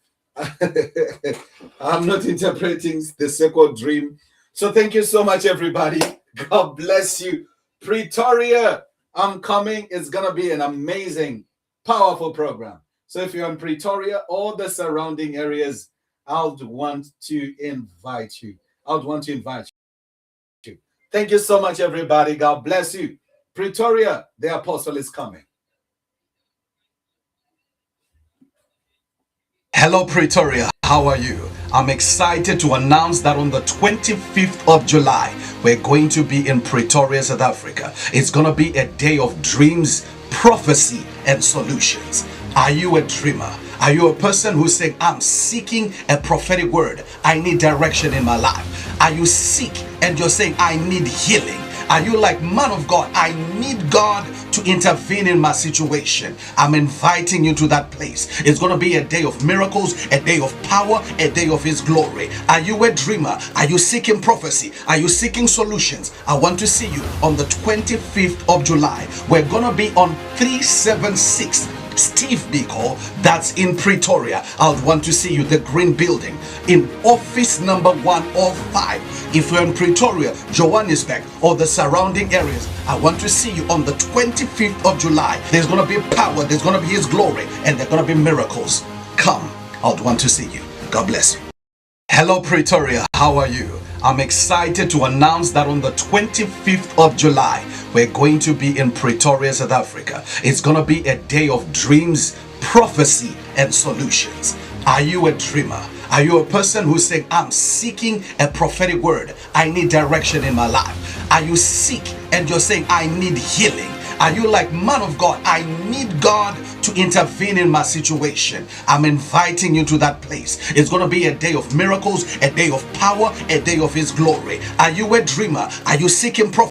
I'm not interpreting the second dream. So thank you so much, everybody. God bless you. Pretoria, I'm coming. It's going to be an amazing, powerful program. So if you're in Pretoria or the surrounding areas, I would want to invite you. Thank you so much, everybody. God bless you. Pretoria, the apostle is coming. Hello, Pretoria. How are you? I'm excited to announce that on the 25th of July, we're going to be in Pretoria, South Africa. It's going to be a day of dreams, prophecy, and solutions. Are you a dreamer? Are you a person who's saying, I'm seeking a prophetic word? I need direction in my life. Are you sick and you're saying, I need healing? Are you like, man of God, I need God to intervene in my situation? I'm inviting you to that place. It's going to be a day of miracles, a day of power, a day of His glory. Are you a dreamer? Are you seeking prophecy? Are you seeking solutions? I want to see you on the 25th of July. We're going to be on 376 Steve Biko, that's in Pretoria. I want to see you, the green building, in office number 105. If you're in Pretoria, Johannesburg, or the surrounding areas, I want to see you on the 25th of July. There's going to be power, there's going to be His glory, and there's going to be miracles. Come, I want to see you. God bless you. Hello Pretoria, how are you? I'm excited to announce that on the 25th of July, we're going to be in Pretoria, South Africa. It's going to be a day of dreams, prophecy, and solutions. Are you a dreamer? Are you a person who's saying, I'm seeking a prophetic word? I need direction in my life. Are you sick and you're saying, I need healing? Are you like, man of God, I need God to intervene in my situation? I'm inviting you to that place. It's going to be a day of miracles, a day of power, a day of His glory. Are you a dreamer? Are you seeking prophecy?